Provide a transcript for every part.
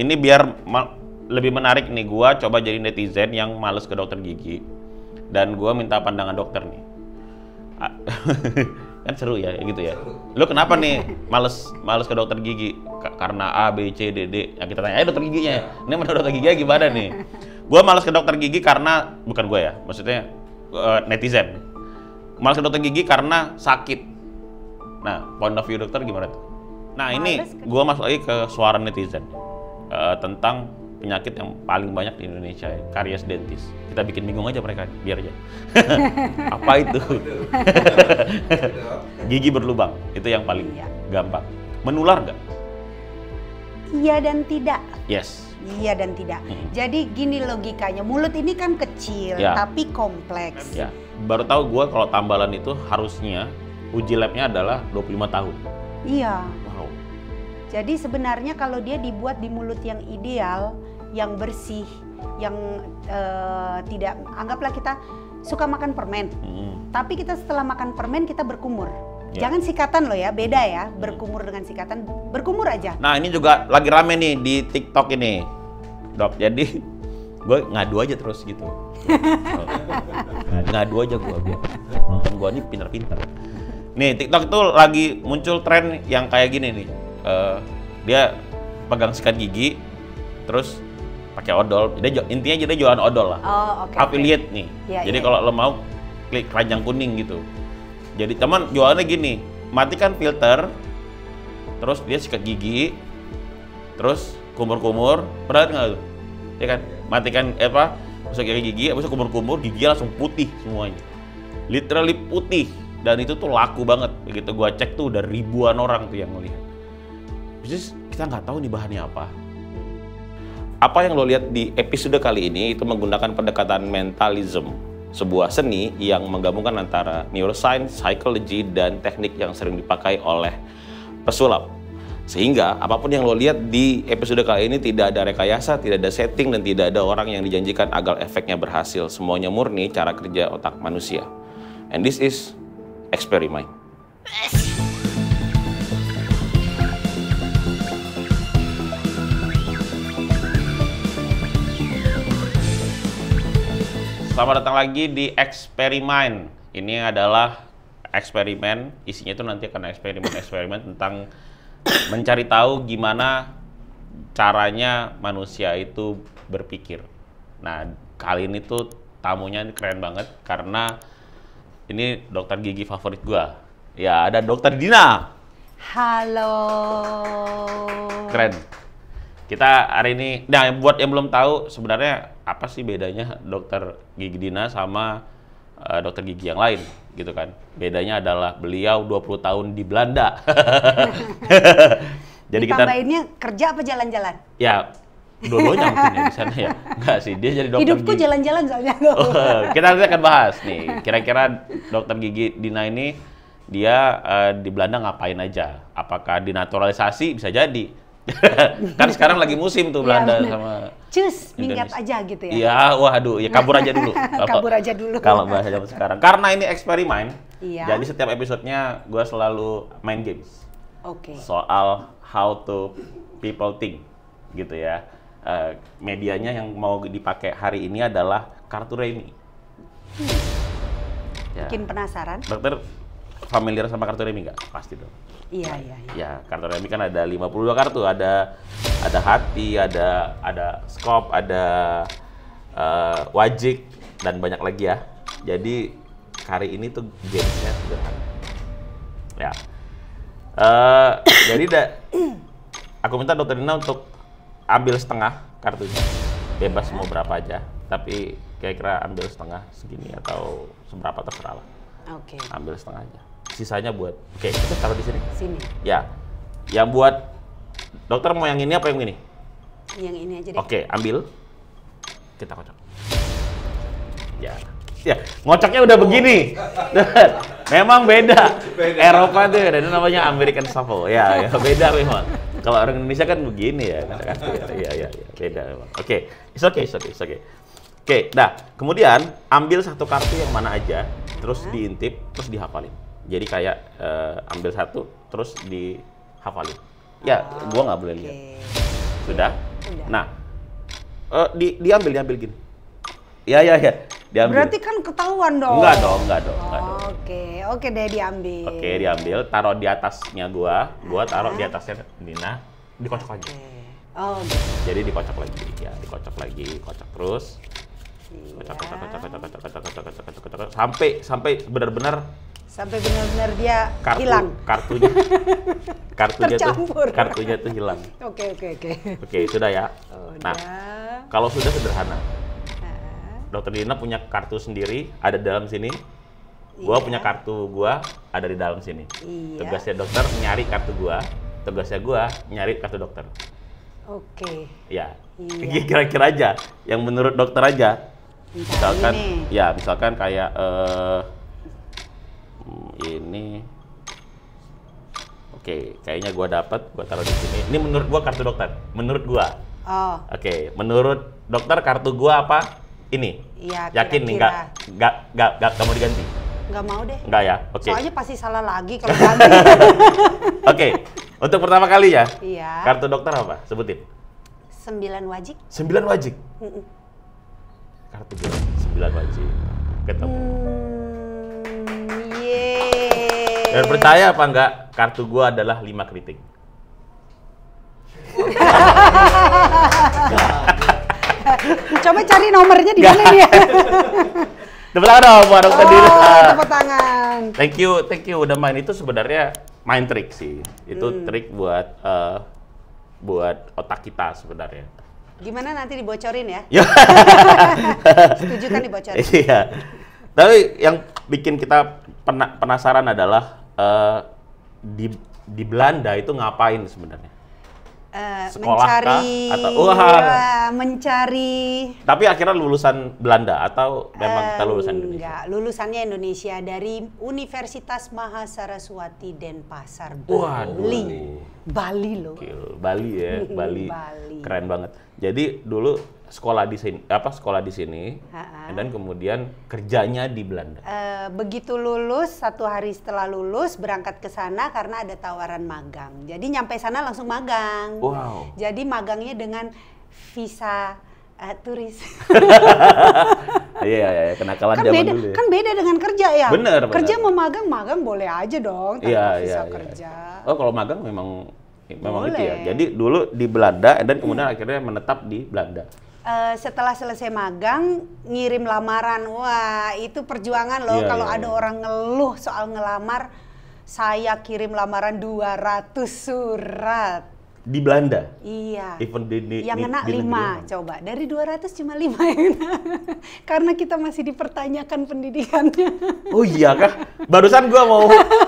ini biar lebih menarik nih, gua coba jadi netizen yang males ke dokter gigi dan gua minta pandangan dokter nih. Kan seru ya gitu ya. Lu kenapa nih males ke dokter gigi? Karena A, B, C, D, D. Ya kita tanya aja dokter giginya. Ini menurut dokter giginya gimana nih? Gua males ke dokter gigi karena bukan gue ya, maksudnya netizen. Males ke dokter gigi karena sakit. Nah, point of view dokter gimana tuh? Nah, ini gua masuk lagi ke suara netizen tentang penyakit yang paling banyak di Indonesia, karies dentis. Kita bikin bingung aja mereka, biar aja. Apa itu? Gigi berlubang, itu yang paling gampang. Menular nggak? Iya dan tidak. Yes. Iya dan tidak. Jadi gini logikanya, mulut ini kan kecil, tapi kompleks. Ya, baru tahu gue kalau tambalan itu harusnya uji labnya adalah 25 tahun. Iya. Wow. Jadi sebenarnya kalau dia dibuat di mulut yang ideal, yang bersih, yang tidak, anggaplah kita suka makan permen, tapi kita setelah makan permen kita berkumur. Jangan sikatan loh ya, beda ya, berkumur dengan sikatan, berkumur aja. Nah ini juga lagi rame nih di TikTok ini, Dok. Jadi gue ngadu aja terus gitu. Ngadu aja gue, nonton gue ini pinter-pinter. Nih TikTok itu lagi muncul tren yang kayak gini nih, dia pegang sikat gigi, terus pakai odol. Intinya jadi jualan odol lah. Affiliate nih. Jadi kalau lo mau klik keranjang kuning gitu. Jadi teman jualannya gini, matikan filter, terus dia sikat gigi, terus kumur-kumur, pernah nggak tuh? Ya kan, matikan masuk gigi, habis kumur-kumur, gigi langsung putih semuanya, literally putih, dan itu tuh laku banget. Begitu gua cek tuh udah ribuan orang tuh yang ngelihat. Bisnis kita nggak tahu nih bahannya apa. Apa yang lo lihat di episode kali ini itu menggunakan pendekatan mentalism, sebuah seni yang menggabungkan antara neuroscience, psychology, dan teknik yang sering dipakai oleh pesulap. Sehingga apapun yang lo lihat di episode kali ini tidak ada rekayasa, tidak ada setting, dan tidak ada orang yang dijanjikan agar efeknya berhasil. Semuanya murni cara kerja otak manusia. And this is Experiment. Selamat datang lagi di Eksperimen. Ini adalah eksperimen, isinya itu nanti akan eksperimen tentang mencari tahu gimana caranya manusia itu berpikir. Nah, kali ini tuh tamunya keren banget karena ini dokter gigi favorit gua. Ya, ada Dokter Dina. Halo. Keren. Kita hari ini, nah buat yang belum tahu sebenarnya apa sih bedanya dokter gigi Dina sama dokter gigi yang lain gitu kan. Bedanya adalah beliau 20 tahun di Belanda. Jadi ditambahinnya kerja apa jalan-jalan? Ya, dua-duanya mungkin ya di sana ya. Enggak sih, dia jadi dokter hidupku gigi. Jalan-jalan soalnya. Kita nanti akan bahas nih, kira-kira dokter gigi Dina ini dia di Belanda ngapain aja? Apakah dinaturalisasi? Bisa jadi. Kan sekarang lagi musim tuh Belanda sama cus, minggat aja gitu ya. Iya, waduh, ya kabur aja dulu. Kabur aja dulu. Kalau bahasa zaman sekarang. Karena ini eksperimen. Iya. Jadi setiap episodenya gue selalu main games. Oke. Soal how to people think gitu ya. Medianya yang mau dipakai hari ini adalah kartu remi. Bikin penasaran. Dokter familiar sama kartu remi nggak? Pasti dong. Iya. Ya, kartu remi kan ada 52 kartu, ada hati, ada skop, ada wajik, dan banyak lagi ya. Jadi hari ini tuh gamenya sederhana. Ya. Jadi aku minta Dokter Dina untuk ambil setengah kartunya. Bebas mau berapa aja, tapi kira-kira ambil setengah segini atau seberapa terserah lah. Oke. Ambil setengah aja. Sisanya buat, kita taruh di sini. Sini. Ya, yang buat dokter mau yang ini apa yang ini? Yang ini aja deh. Oke, ambil. Kita kocok. Ya, ngocoknya udah begini. Memang beda. Eropa tuh, dan itu namanya American Shuffle. Ya, beda memang. Kalau orang Indonesia kan begini ya. Iya, beda memang. Oke, it's okay. Oke, nah kemudian ambil satu kartu yang mana aja, terus diintip, terus dihafalin. Jadi kayak ambil satu, terus dihafalin. Ya, gua nggak boleh lihat. Sudah? sudah. Nah, diambil gini. Ya. Diambil. Berarti kan ketahuan dong. Enggak dong. Oke deh diambil. Oke, diambil, taruh di atasnya gua taruh di atasnya Nina, dikocok lagi. Oh, gitu. Jadi dikocok lagi, ya, kocok terus. Iya. Kocok sampai benar-benar dia hilang. Kartunya tuh hilang. Oke. Oke, sudah ya. Udah. Nah, kalau sudah sederhana. Dokter Dina punya kartu sendiri, ada di dalam sini. Gua punya kartu gua, ada di dalam sini. Iya. Tugasnya dokter nyari kartu gua, tugasnya gua nyari kartu dokter. Oke. Ya. Iya. Kira-kira aja, yang menurut dokter aja. Misalkan, ini. ya misalkan kayak ini. Oke, kayaknya gua dapat, gua taruh di sini. Ini menurut gua kartu dokter, menurut gua. Oh. Oke, menurut dokter kartu gua apa? Ini. Iya, yakin nih nggak mau diganti? Nggak mau deh. Nggak ya? Oke. Soalnya pasti salah lagi kalau ganti. Oke. Untuk pertama kali ya? Iya. Kartu dokter apa? Sebutin. 9 wajik. 9 wajik? Kartu gue 9 wajik. Ketemu. Yeay. Dan percaya apa enggak? Kartu gue adalah 5 kritik. Coba cari nomornya di mana nih ya? Tepuk tangan dong buat dokter Dina. Tepuk tangan. Thank you udah main. Itu sebenarnya main trik sih. Itu trik buat otak kita sebenarnya. Gimana nanti dibocorin ya? Ya. Setuju kan dibocorin? Iya. Tapi yang bikin kita penasaran adalah di Belanda itu ngapain sebenarnya? Sekolah mencari, kah? Atau mencari. Tapi akhirnya lulusan Belanda atau memang kita lulusan Indonesia? Enggak, lulusannya Indonesia dari Universitas Mahasaraswati Denpasar, Bali. Waduh. Bali loh. Bali ya, Bali. Keren banget. Jadi dulu sekolah di sini, dan kemudian kerjanya di Belanda. Begitu lulus, 1 hari setelah lulus berangkat ke sana karena ada tawaran magang. Jadi nyampe sana langsung magang. Wow. Jadi magangnya dengan visa turis. Iya, kenakalan zaman dulu ya. Kan beda dengan kerja ya. Bener. Kerja mau magang boleh aja dong tanpa visa kerja. Oh, kalau magang memang boleh. itu ya. Jadi dulu di Belanda dan kemudian akhirnya menetap di Belanda. Setelah selesai magang, ngirim lamaran. Wah, itu perjuangan loh. Kalau ada orang ngeluh soal ngelamar, saya kirim lamaran 200 surat. Di Belanda? Iya. Even yang kena 5, coba. Dari 200 cuma 5 yang kena. Karena kita masih dipertanyakan pendidikannya. Oh iya kah? Barusan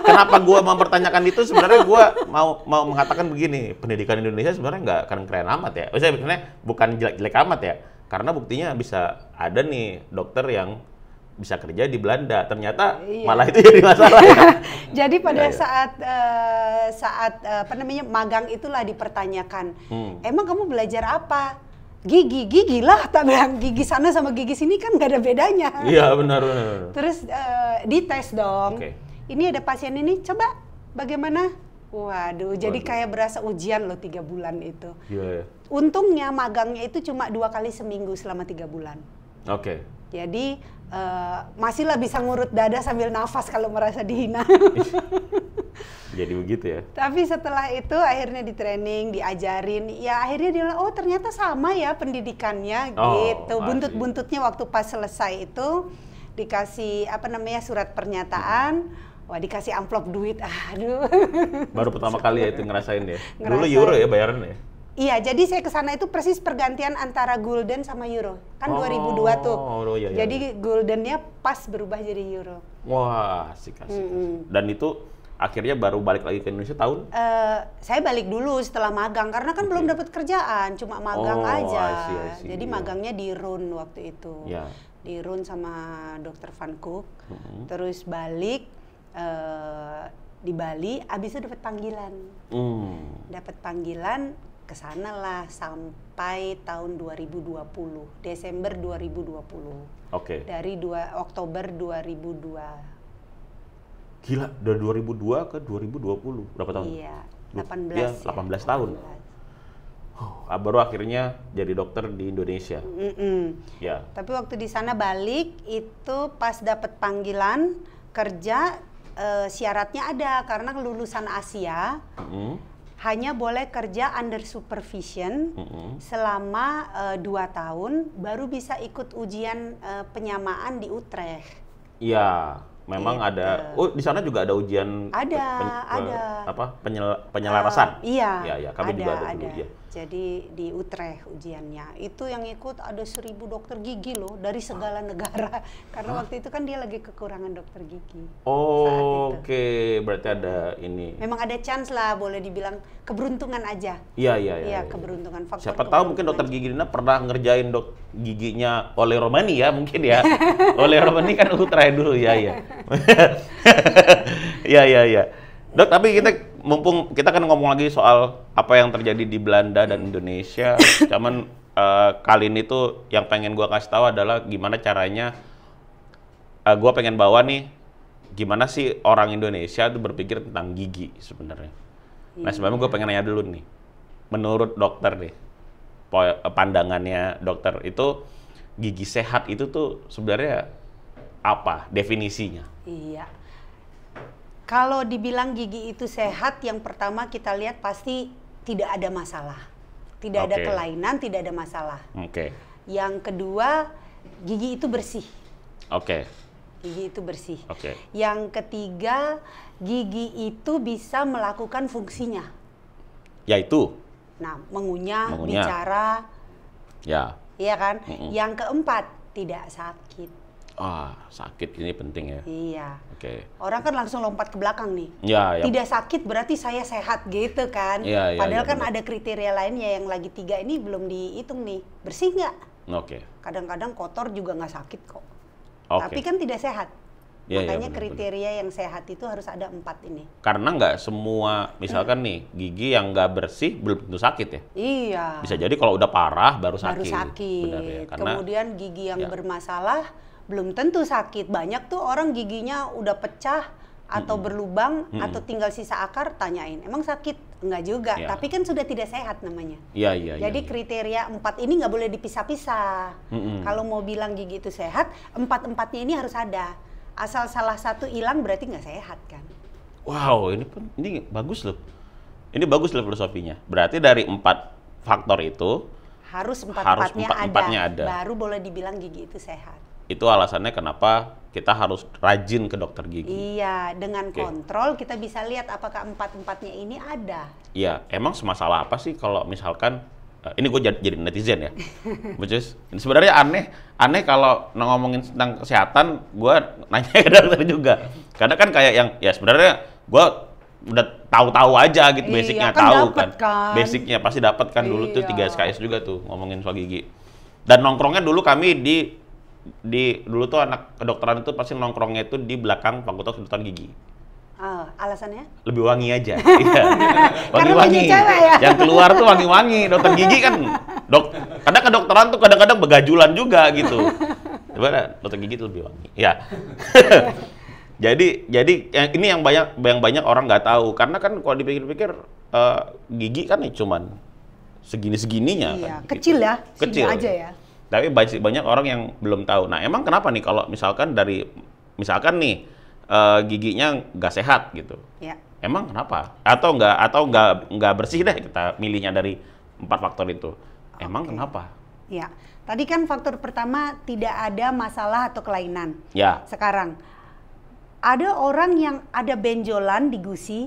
kenapa gua mau mempertanyakan itu, sebenarnya gua mau mengatakan begini, pendidikan Indonesia sebenarnya nggak keren-keren amat ya. Maksudnya sebenarnya bukan jelek-jelek amat ya. Karena buktinya bisa ada nih dokter yang bisa kerja di Belanda, ternyata malah itu jadi masalah ya. Jadi pada saat magang itulah dipertanyakan, emang kamu belajar apa? Gigi lah, tak bilang gigi sana sama gigi sini kan nggak ada bedanya. Iya benar. Terus dites dong. Ini ada pasien ini, coba bagaimana? Waduh, jadi kayak berasa ujian loh 3 bulan itu. Iya. Untungnya magangnya itu cuma 2 kali seminggu selama 3 bulan. Oke. Jadi masihlah bisa ngurut dada sambil nafas kalau merasa dihina. Jadi begitu ya. Tapi setelah itu akhirnya di training, diajarin, ya akhirnya dia bilang, oh ternyata sama ya pendidikannya gitu. Buntut-buntutnya waktu pas selesai itu dikasih surat pernyataan, dikasih amplop duit. Aduh. Baru pertama kali ya itu ngerasain ya. Dulu euro ya bayarannya. Iya, jadi saya ke sana itu persis pergantian antara gulden sama euro. Kan 2002 tuh. Iya. Jadi guldennya pas berubah jadi euro. Wah, asik. Dan itu akhirnya baru balik lagi ke Indonesia tahun? Saya balik dulu setelah magang, karena kan belum dapat kerjaan, cuma magang aja. I see. Jadi magangnya di RUN waktu itu. Yeah. Di RUN sama Dr. Van Cook. Terus balik, di Bali, abis itu dapat panggilan. Dapat panggilan, kesana lah sampai tahun 2020, Desember 2020. Oke. Dari Oktober 2002. Gila, dari 2002 ke 2020, berapa tahun? Iya, 18 18 tahun. Baru akhirnya jadi dokter di Indonesia. Ya. Tapi waktu di sana balik itu pas dapat panggilan kerja, syaratnya ada karena lulusan Asia hanya boleh kerja under supervision selama 2 tahun, baru bisa ikut ujian penyamaan di Utrecht. Iya. Memang gitu. ada, di sana juga ada ujian ada. penyelarasan. Iya. Ya, kami juga ada dulu. Ya. Jadi di Utrecht ujiannya. Itu yang ikut ada 1000 dokter gigi loh dari segala negara. Karena waktu itu kan dia lagi kekurangan dokter gigi. Oke, berarti ada ini. Memang ada chance lah, boleh dibilang keberuntungan aja. Iya. Keberuntungan. Faktor Siapa tahu mungkin dokter gigi Dina pernah ngerjain giginya oleh Romani ya, mungkin ya. Oleh Romani kan Utrecht dulu, ya. Iya. Dok, tapi mumpung kita kan ngomong lagi soal apa yang terjadi di Belanda dan Indonesia, cuman kali ini tuh yang pengen gua kasih tahu adalah gimana caranya gua pengen bawa nih gimana sih orang Indonesia tuh berpikir tentang gigi sebenarnya. Nah, sebenarnya gua pengen nanya dulu nih. Menurut dokter nih, pandangannya dokter itu gigi sehat itu tuh sebenarnya apa definisinya? Iya. Kalau dibilang gigi itu sehat, yang pertama kita lihat pasti tidak ada masalah. Tidak ada kelainan, tidak ada masalah. Yang kedua, gigi itu bersih. Gigi itu bersih. Yang ketiga, gigi itu bisa melakukan fungsinya. Yaitu? Nah, mengunyah. Bicara. Ya. Iya kan? Yang keempat, tidak sakit. Sakit ini penting ya. Iya. Orang kan langsung lompat ke belakang nih. Ya. Tidak sakit berarti saya sehat gitu kan. Padahal kan ada kriteria lainnya yang lagi 3 ini belum dihitung nih. Bersih nggak? Kadang-kadang kotor juga nggak sakit kok. Tapi kan tidak sehat. Makanya kriteria yang sehat itu harus ada 4 ini. Karena nggak semua, misalkan nih gigi yang nggak bersih belum tentu sakit ya. Iya. Bisa jadi kalau udah parah baru sakit. Benar ya. Kemudian gigi yang bermasalah belum tentu sakit. Banyak tuh orang giginya udah pecah atau berlubang atau tinggal sisa akar, tanyain, emang sakit? Enggak juga, tapi kan sudah tidak sehat namanya. Jadi kriteria 4 ini nggak boleh dipisah-pisah. Kalau mau bilang gigi itu sehat, 4-4-nya ini harus ada. Asal salah satu hilang berarti nggak sehat kan. Wow, ini bagus loh. Ini bagus loh filosofinya. Berarti dari 4 faktor itu harus 4-4-nya ada. Baru boleh dibilang gigi itu sehat. Itu alasannya kenapa kita harus rajin ke dokter gigi. Iya, dengan kontrol kita bisa lihat apakah 4-4-nya ini ada. Iya, emang semasalah apa sih kalau misalkan ini gue jadi netizen ya. Sebenarnya aneh kalau ngomongin tentang kesehatan, gue nanya ke dokter juga. Karena kan kayak yang ya sebenarnya gue udah tahu-tahu aja gitu, basicnya tahu kan. Basicnya pasti dapat kan dulu tuh 3 SKS juga tuh ngomongin soal gigi. Dan nongkrongnya dulu kami dulu tuh anak kedokteran itu pasti nongkrongnya itu di belakang Fakultas Kedokteran Gigi. Alasannya? Lebih wangi aja. Wangi-wangi. Ya? Yang keluar tuh wangi-wangi. Dokter gigi kan kadang kedokteran tuh kadang-kadang begajulan juga gitu. Coba dokter gigi tuh lebih wangi. Ya. jadi ini yang banyak orang nggak tahu, karena kan kalau dipikir-pikir gigi kan cuman segini-segininya. Iya, kan, kecil gitu. Ya. Kecil aja ya. Tapi banyak orang yang belum tahu. Nah, emang kenapa nih kalau misalkan nih giginya nggak sehat gitu? Ya. Emang kenapa? Atau nggak bersih deh, kita milihnya dari 4 faktor itu. Emang kenapa? Ya, tadi kan faktor pertama tidak ada masalah atau kelainan. Ya. Sekarang ada orang yang ada benjolan di gusi,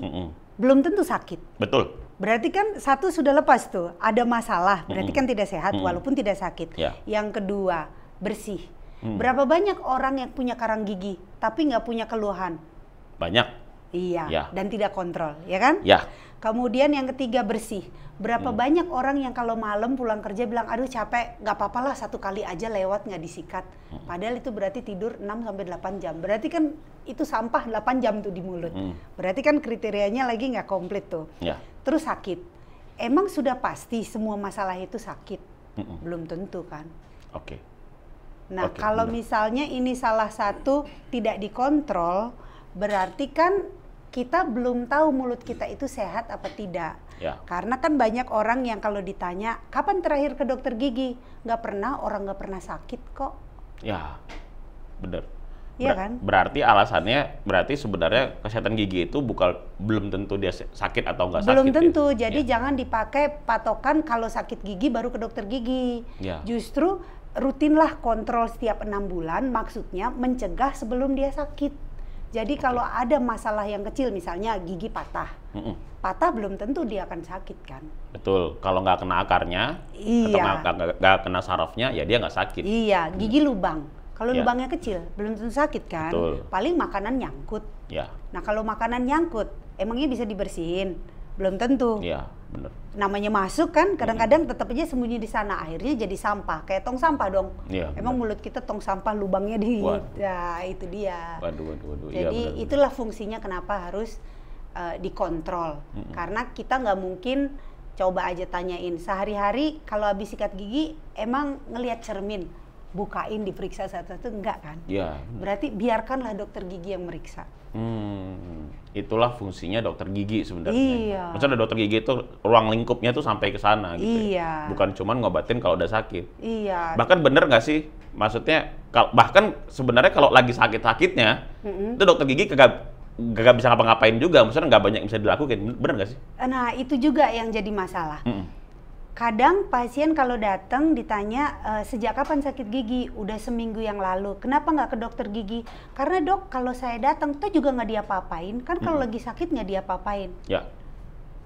belum tentu sakit. Betul. Berarti kan satu sudah lepas tuh, ada masalah, berarti kan tidak sehat walaupun tidak sakit. Ya. Yang kedua, bersih. Berapa banyak orang yang punya karang gigi tapi nggak punya keluhan? Banyak. Iya, ya. Dan tidak kontrol, ya kan? Ya. Kemudian yang ketiga, bersih. Berapa banyak orang yang kalau malam pulang kerja bilang, aduh capek, nggak apa-apa lah 1 kali aja lewat nggak disikat. Padahal itu berarti tidur 6-8 jam. Berarti kan itu sampah 8 jam tuh di mulut. Berarti kan kriterianya lagi nggak komplit tuh. Ya. Terus sakit. Emang sudah pasti semua masalah itu sakit? Belum tentu kan? Oke. Nah, kalau misalnya ini salah satu tidak dikontrol, berarti kan kita belum tahu mulut kita itu sehat apa tidak. Ya. Karena kan banyak orang yang kalau ditanya, kapan terakhir ke dokter gigi? Nggak pernah, orang nggak pernah sakit kok. Ya, bener. Iya kan? Berarti alasannya, berarti sebenarnya kesehatan gigi itu belum tentu dia sakit atau nggak sakit. Belum tentu, ya? jadi jangan dipakai patokan kalau sakit gigi baru ke dokter gigi. Ya. Justru rutinlah kontrol setiap 6 bulan, maksudnya mencegah sebelum dia sakit. Jadi kalau ada masalah yang kecil, misalnya gigi patah, patah belum tentu dia akan sakit kan? Betul, kalau nggak kena akarnya, Iya. atau nggak kena sarafnya, ya dia nggak sakit. Iya, gigi lubang. Kalau Ya. lubangnya kecil, belum tentu sakit kan? Betul. Paling makanan nyangkut. Ya, Nah kalau makanan nyangkut, emangnya bisa dibersihin? Belum tentu. ya, bener. Namanya masuk kan, kadang-kadang tetap aja sembunyi di sana, akhirnya jadi sampah, kayak tong sampah dong. Iya, Emang mulut kita tong sampah, lubangnya di, Waduh. ya itu dia. Waduh. Iya, Jadi bener. itulah fungsinya kenapa harus dikontrol. Karena kita nggak mungkin, coba aja tanyain sehari-hari kalau habis sikat gigi, emang ngelihat cermin, bukain diperiksa satu-satu, enggak kan? Ya, Berarti biarkanlah dokter gigi yang meriksa. Itulah fungsinya dokter gigi sebenarnya. Iya. Maksudnya dokter gigi itu ruang lingkupnya tuh sampai ke sana gitu. Iya. Ya. Bukan cuman ngobatin kalau udah sakit. Iya. Bahkan bener nggak sih? Maksudnya bahkan sebenarnya kalau lagi sakit-sakitnya, itu dokter gigi kagak bisa ngapa-ngapain juga. Maksudnya nggak banyak yang bisa dilakukan. Bener nggak sih? Nah itu juga yang jadi masalah. Kadang pasien kalau datang ditanya, sejak kapan sakit gigi? Udah seminggu yang lalu. Kenapa nggak ke dokter gigi? Karena dok, kalau saya datang tuh juga nggak diapa-apain. Kan kalau lagi sakit nggak diapa-apain. Ya.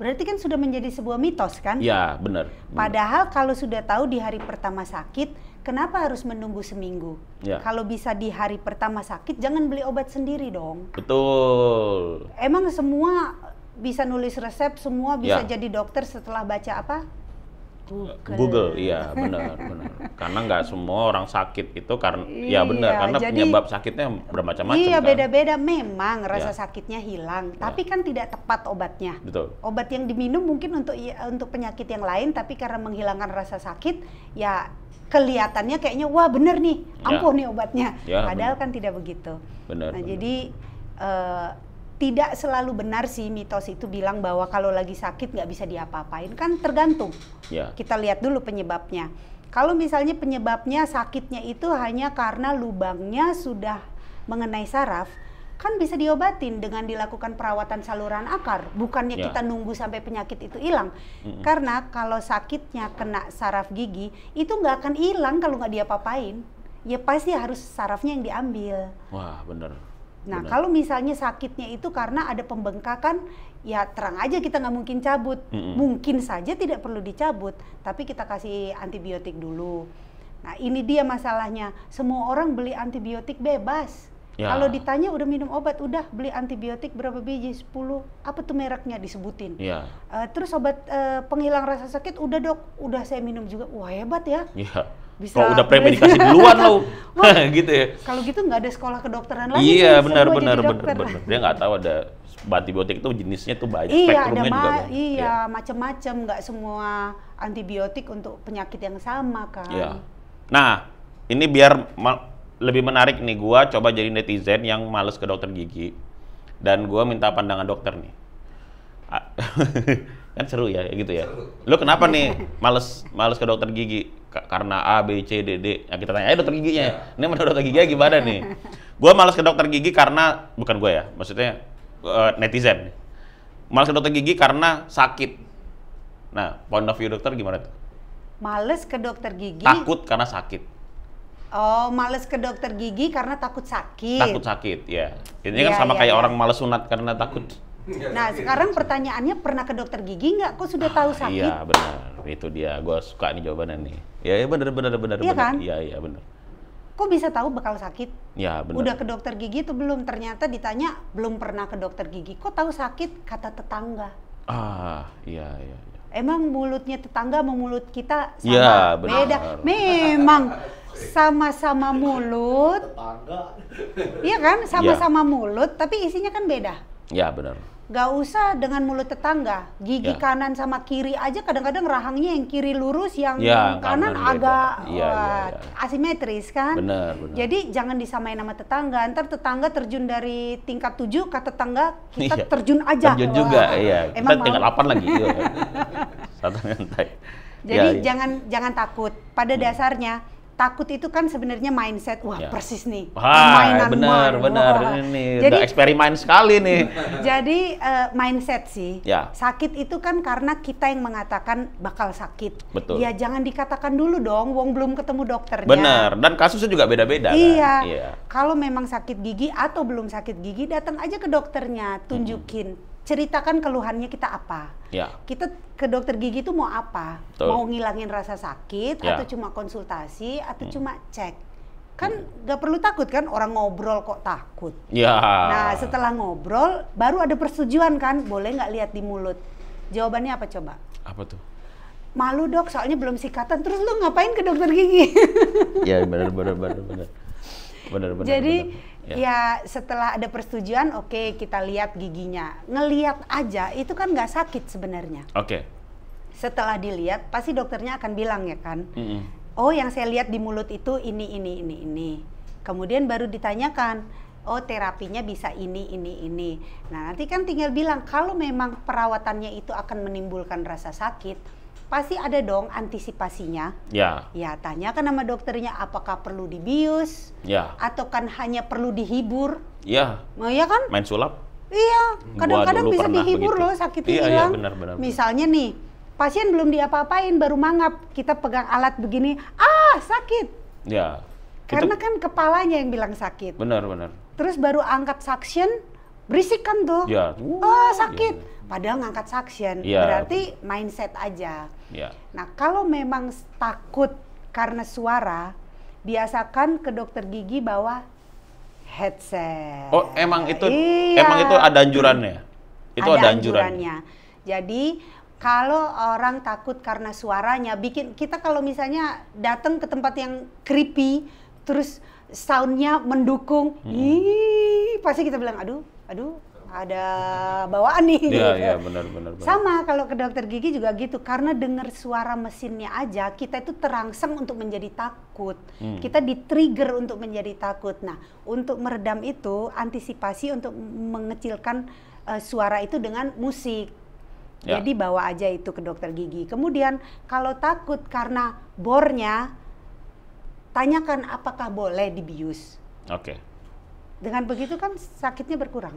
Berarti kan sudah menjadi sebuah mitos kan? Ya, bener. Padahal kalau sudah tahu di hari pertama sakit, kenapa harus menunggu seminggu? Ya. Kalau bisa di hari pertama sakit, jangan beli obat sendiri dong. Betul. Emang semua bisa nulis resep, semua bisa Ya. jadi dokter setelah baca apa? Google, iya benar. Karena nggak semua orang sakit itu karena, ya benar, karena jadi- penyebab sakitnya bermacam-macam. Iya, kan? beda-beda. Memang rasa Ya. sakitnya hilang, tapi kan tidak tepat obatnya. Betul. Obat yang diminum mungkin untuk penyakit yang lain, tapi karena menghilangkan rasa sakit, ya kelihatannya kayaknya wah bener nih, ampuh nih obatnya. Ya, Padahal benar. kan tidak begitu. Benar. Nah, jadi tidak selalu benar sih mitos itu bilang bahwa kalau lagi sakit nggak bisa diapa-apain, kan tergantung. Ya. Kita lihat dulu penyebabnya. Kalau misalnya penyebabnya sakitnya itu hanya karena lubangnya sudah mengenai saraf, kan bisa diobatin dengan dilakukan perawatan saluran akar. Bukannya Ya. kita nunggu sampai penyakit itu hilang. Karena kalau sakitnya kena saraf gigi, itu nggak akan hilang kalau nggak diapa-apain. Ya pasti harus sarafnya yang diambil. Wah, benar. Nah, Benar. kalau misalnya sakitnya itu karena ada pembengkakan, ya terang aja kita nggak mungkin cabut. Mungkin saja tidak perlu dicabut, tapi kita kasih antibiotik dulu. Nah, ini dia masalahnya. Semua orang beli antibiotik bebas. Ya. Kalau ditanya udah minum obat, udah beli antibiotik berapa biji? 10. Apa tuh mereknya disebutin. Iya. Terus obat penghilang rasa sakit, udah dok, udah saya minum juga. Wah hebat ya. Iya. Bisa Kalau udah premedikasi duluan lo. gitu ya. Kalau gitu nggak ada sekolah kedokteran lagi. Iya, nih, benar. semua jadi dokter. Dia nggak tahu ada antibiotik itu jenisnya tuh banyak, Iya, spektrumnya juga banyak. iya, macam-macam, nggak semua antibiotik untuk penyakit yang sama kan. Iya. Nah, ini biar lebih menarik nih, gua coba jadi netizen yang males ke dokter gigi, dan gua minta pandangan dokter nih. Kan seru ya, gitu ya. Lu kenapa nih males ke dokter gigi? Karena A, B, C, D, D. Nah, kita tanya aja dokter giginya. Ini menurut dokter giginya gimana nih? Gua males ke dokter gigi karena, bukan gua ya, maksudnya netizen. Males ke dokter gigi karena sakit. Nah, point of view dokter gimana tuh? Males ke dokter gigi. Takut karena sakit. Oh, males ke dokter gigi karena takut sakit. Takut sakit, ya. Ini kan Iya, sama iya, kayak iya. orang males sunat karena takut. Nah, sekarang pertanyaannya, pernah ke dokter gigi nggak? Kok sudah tahu sakit? Iya, benar. Itu dia. Gua suka nih jawabannya nih. Ya, benar. Iya kan? Iya, benar. Kok bisa tahu bakal sakit? Ya, benar. Udah ke dokter gigi itu belum? Ternyata ditanya belum pernah ke dokter gigi. Kok tahu sakit? Kata tetangga. Iya. Emang mulutnya tetangga sama mulut kita sama? Iya, benar. Beda. Memang sama-sama mulut. Tetangga. Iya kan? Sama-sama mulut, tapi isinya kan beda. Ya, benar. Gak usah dengan mulut tetangga, gigi Ya. kanan sama kiri aja kadang-kadang rahangnya yang kiri lurus, yang Ya, kanan kanan beda. agak Iya, iya. asimetris kan. Benar, benar. Jadi jangan disamain sama tetangga, ntar tetangga terjun dari tingkat 7 ke tetangga kita Iya. terjun aja. Terjun juga, Wah, iya. emang Kita tingkat mau? 8 lagi. Iya. Satu nyantai. Jadi Ya, ya. jangan takut. Pada dasarnya takut itu kan sebenarnya mindset. Wah, Ya. persis nih. Wah, permainan benar, mind. benar. Wah. Ini Jadi udah eksperimen sekali nih. jadi mindset sih. Ya. Sakit itu kan karena kita yang mengatakan bakal sakit. Betul. Ya jangan dikatakan dulu dong, wong belum ketemu dokternya. Benar, dan kasusnya juga beda-beda Iya. kan. Iya. Kalau memang sakit gigi atau belum sakit gigi, datang aja ke dokternya, tunjukin, ceritakan keluhannya kita apa. Ya. Kita ke dokter gigi itu mau apa? Betul. Mau ngilangin rasa sakit Ya. atau cuma konsultasi atau cuma cek? Kan nggak perlu takut kan, orang ngobrol kok takut. Ya. Nah setelah ngobrol baru ada persetujuan kan, boleh nggak lihat di mulut? Jawabannya apa coba? Apa tuh? Malu dok, soalnya belum sikatan. Terus lu ngapain ke dokter gigi? Ya, benar. Benar. Jadi benar. ya setelah ada persetujuan, oke kita lihat giginya. Ngelihat aja itu kan nggak sakit sebenarnya. Oke. Setelah dilihat pasti dokternya akan bilang ya kan, Mm-mm. oh yang saya lihat di mulut itu ini. Kemudian baru ditanyakan, oh terapinya bisa ini. Nah nanti kan tinggal bilang kalau memang perawatannya itu akan menimbulkan rasa sakit, pasti ada dong antisipasinya. Ya. Ya tanyakan sama dokternya apakah perlu dibius, Ya. atau kan hanya perlu dihibur. Ya. Oh iya kan? Main sulap? Iya, kadang-kadang dulu bisa pernah dihibur begitu. loh, sakitnya Iya, hilang. benar. Misalnya nih, pasien belum diapa-apain, baru mangap, kita pegang alat begini, sakit. Ya. Karena kan kepalanya yang bilang sakit. Benar. Terus baru angkat suction, berisik kan tuh. Ya. Sakit. Ya. Padahal ngangkat suction, Iya. berarti mindset aja. Ya. Nah, kalau memang takut karena suara, biasakan ke dokter gigi bawa headset. Oh, emang itu Iya. ada anjurannya? Itu ada anjurannya. Jadi kalau orang takut karena suaranya, bikin kita kalau misalnya datang ke tempat yang creepy, terus soundnya mendukung, pasti kita bilang, aduh, ada bawaan nih. Iya, benar. Sama kalau ke dokter gigi juga gitu, karena dengar suara mesinnya aja kita itu terangsang untuk menjadi takut. Kita di-trigger untuk menjadi takut. Nah, untuk meredam itu antisipasi untuk mengecilkan suara itu dengan musik. Ya. Jadi bawa aja itu ke dokter gigi. Kemudian kalau takut karena bornya, tanyakan apakah boleh dibius. Oke. Dengan begitu kan sakitnya berkurang.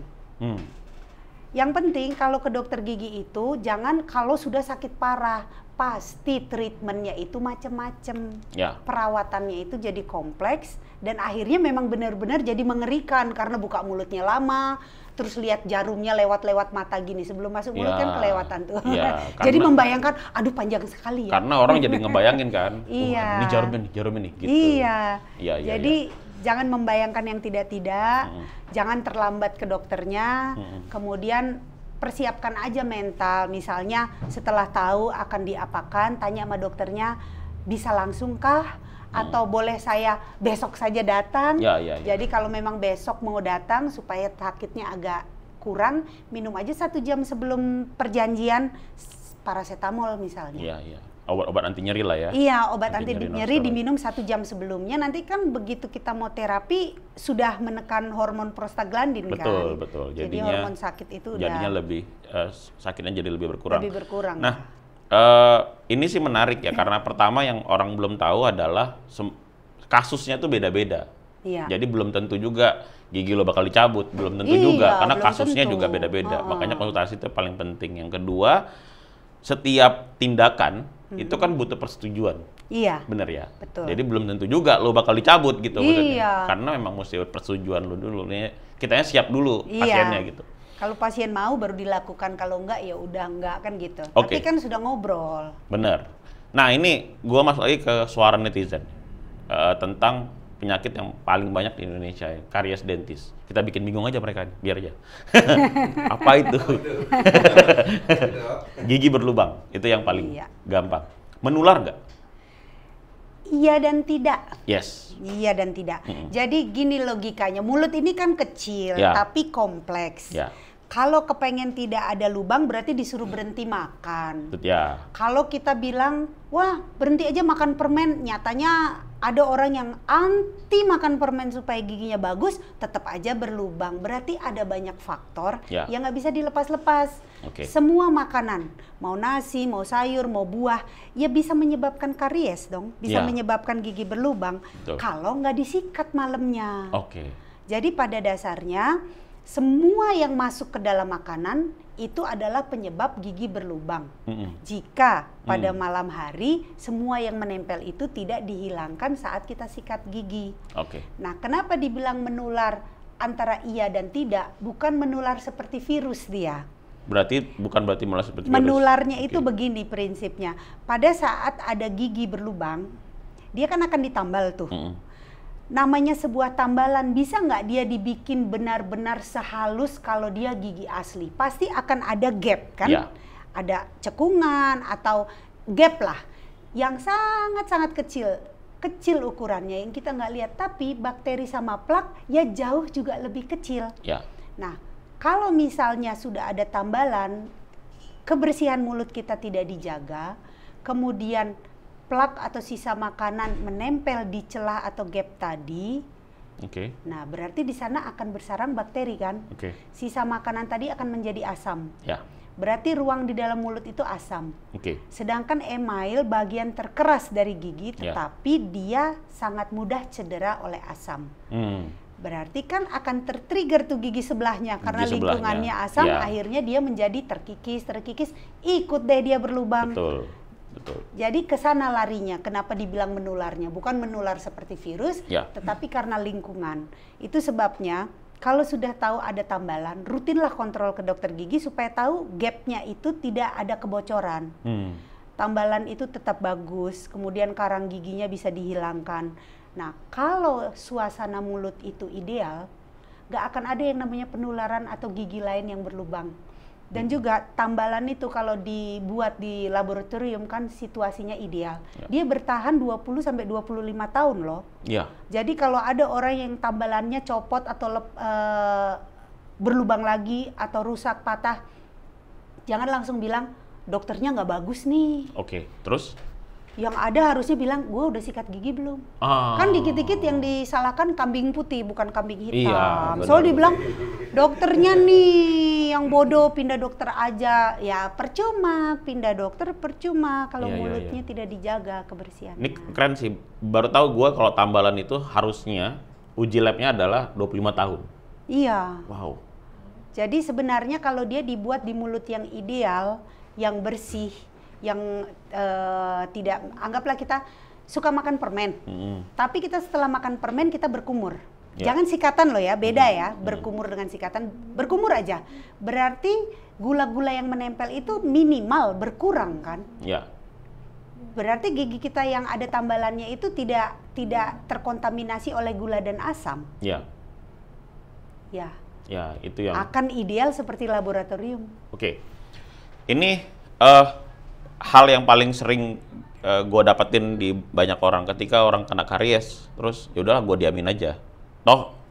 Yang penting kalau ke dokter gigi itu jangan kalau sudah sakit parah, pasti treatmentnya itu macam-macam. Ya. Perawatannya itu jadi kompleks dan akhirnya memang benar-benar jadi mengerikan karena buka mulutnya lama, terus lihat jarumnya lewat-lewat mata gini sebelum masuk mulut kan kelewatan tuh. Ya, Jadi karena- membayangkan, aduh panjang sekali ya. Karena orang jadi ngebayangin kan. Iya. Ini jarum ini gitu. Iya. Iya. Jadi jangan membayangkan yang tidak-tidak, jangan terlambat ke dokternya, kemudian persiapkan aja mental. Misalnya setelah tahu akan diapakan, tanya sama dokternya, bisa langsungkah? Atau boleh saya besok saja datang? Ya. Jadi kalau memang besok mau datang supaya sakitnya agak kurang, minum aja 1 jam sebelum perjanjian paracetamol misalnya. Iya. Obat-obat anti nyeri lah ya. Iya, obat anti Anti nyeri nyeri nonsteroid. diminum 1 jam sebelumnya. Nanti kan begitu kita mau terapi sudah menekan hormon prostaglandin kan. Betul. Jadi hormon sakit itu jadinya udah lebih sakitnya jadi lebih berkurang. Nah, ini sih menarik ya karena pertama yang orang belum tahu adalah kasusnya tuh beda-beda. Iya. Jadi belum tentu juga gigi lo bakal dicabut, belum tentu Iya, juga karena belum kasusnya tentu. juga beda-beda. Makanya konsultasi itu paling penting. Yang kedua, setiap tindakan itu kan butuh persetujuan. Iya. Bener ya? Betul. Jadi belum tentu juga lo bakal dicabut gitu maksudnya. Iya. Karena memang mesti persetujuan lo dulu. Nih, kitanya siap dulu Iya. pasiennya gitu. Kalau pasien mau baru dilakukan, kalau enggak ya udah enggak kan gitu. Oke. Tapi kan sudah ngobrol. Bener. Nah ini gua masuk lagi ke suara netizen tentang penyakit yang paling banyak di Indonesia, ya, karies dentis. Kita bikin bingung aja mereka, biar aja. Apa itu? Gigi berlubang, itu yang paling Iya. gampang. Menular nggak? Iya dan tidak. Yes. Iya dan tidak. Jadi gini logikanya, mulut ini kan kecil Ya. tapi kompleks. Ya. Kalau kepengen tidak ada lubang berarti disuruh berhenti makan. Ya. Kalau kita bilang, wah berhenti aja makan permen, nyatanya ada orang yang anti makan permen supaya giginya bagus, tetap aja berlubang. Berarti ada banyak faktor yang nggak bisa dilepas-lepas. Semua makanan, mau nasi, mau sayur, mau buah, ya bisa menyebabkan karies dong, bisa menyebabkan gigi berlubang. Kalau nggak disikat malamnya. Jadi pada dasarnya semua yang masuk ke dalam makanan itu adalah penyebab gigi berlubang. Jika pada malam hari semua yang menempel itu tidak dihilangkan saat kita sikat gigi. Nah, kenapa dibilang menular antara iya dan tidak? Bukan menular seperti virus dia. Bukan berarti menular seperti virus. Menularnya itu begini prinsipnya. Pada saat ada gigi berlubang, dia kan akan ditambal tuh. Namanya sebuah tambalan, bisa nggak dia dibikin benar-benar sehalus kalau dia gigi asli? Pasti akan ada gap kan? Ada cekungan atau gap lah yang sangat-sangat kecil ukurannya yang kita nggak lihat. Tapi bakteri sama plak ya jauh juga lebih kecil. Nah, kalau misalnya sudah ada tambalan, kebersihan mulut kita tidak dijaga, kemudian plak atau sisa makanan menempel di celah atau gap tadi. Nah, berarti di sana akan bersarang bakteri kan? Sisa makanan tadi akan menjadi asam. Berarti ruang di dalam mulut itu asam. Sedangkan email bagian terkeras dari gigi, tetapi dia sangat mudah cedera oleh asam. Berarti kan akan tertrigger tuh gigi sebelahnya karena lingkungannya asam, akhirnya dia menjadi terkikis, ikut deh dia berlubang. Jadi kesana larinya. Kenapa dibilang menularnya? Bukan menular seperti virus, tetapi karena lingkungan. Itu sebabnya kalau sudah tahu ada tambalan, rutinlah kontrol ke dokter gigi supaya tahu gapnya itu tidak ada kebocoran. Tambalan itu tetap bagus, kemudian karang giginya bisa dihilangkan. Nah, kalau suasana mulut itu ideal, nggak akan ada yang namanya penularan atau gigi lain yang berlubang. Dan juga tambalan itu kalau dibuat di laboratorium kan situasinya ideal. Dia bertahan 20-25 tahun loh. Jadi kalau ada orang yang tambalannya copot atau berlubang lagi atau rusak, patah, jangan langsung bilang, dokternya nggak bagus nih. Terus? Yang ada harusnya bilang, gue udah sikat gigi belum? Kan dikit-dikit yang disalahkan kambing putih, bukan kambing hitam. Soalnya dibilang, dokternya nih yang bodoh, pindah dokter aja. Ya percuma, pindah dokter percuma kalau mulutnya tidak dijaga kebersihannya. Ini keren sih, baru tahu gue kalau tambalan itu harusnya uji labnya adalah 25 tahun. Wow. Jadi sebenarnya kalau dia dibuat di mulut yang ideal, yang bersih, yang tidak, anggaplah kita suka makan permen, tapi kita setelah makan permen kita berkumur. Jangan sikatan loh ya, beda ya, berkumur dengan sikatan, berkumur aja. Berarti gula-gula yang menempel itu minimal berkurang kan? Berarti gigi kita yang ada tambalannya itu tidak terkontaminasi oleh gula dan asam. Itu yang akan ideal seperti laboratorium. Ini hal yang paling sering gue dapetin di banyak orang ketika orang kena karies, terus yaudahlah gue diamin aja.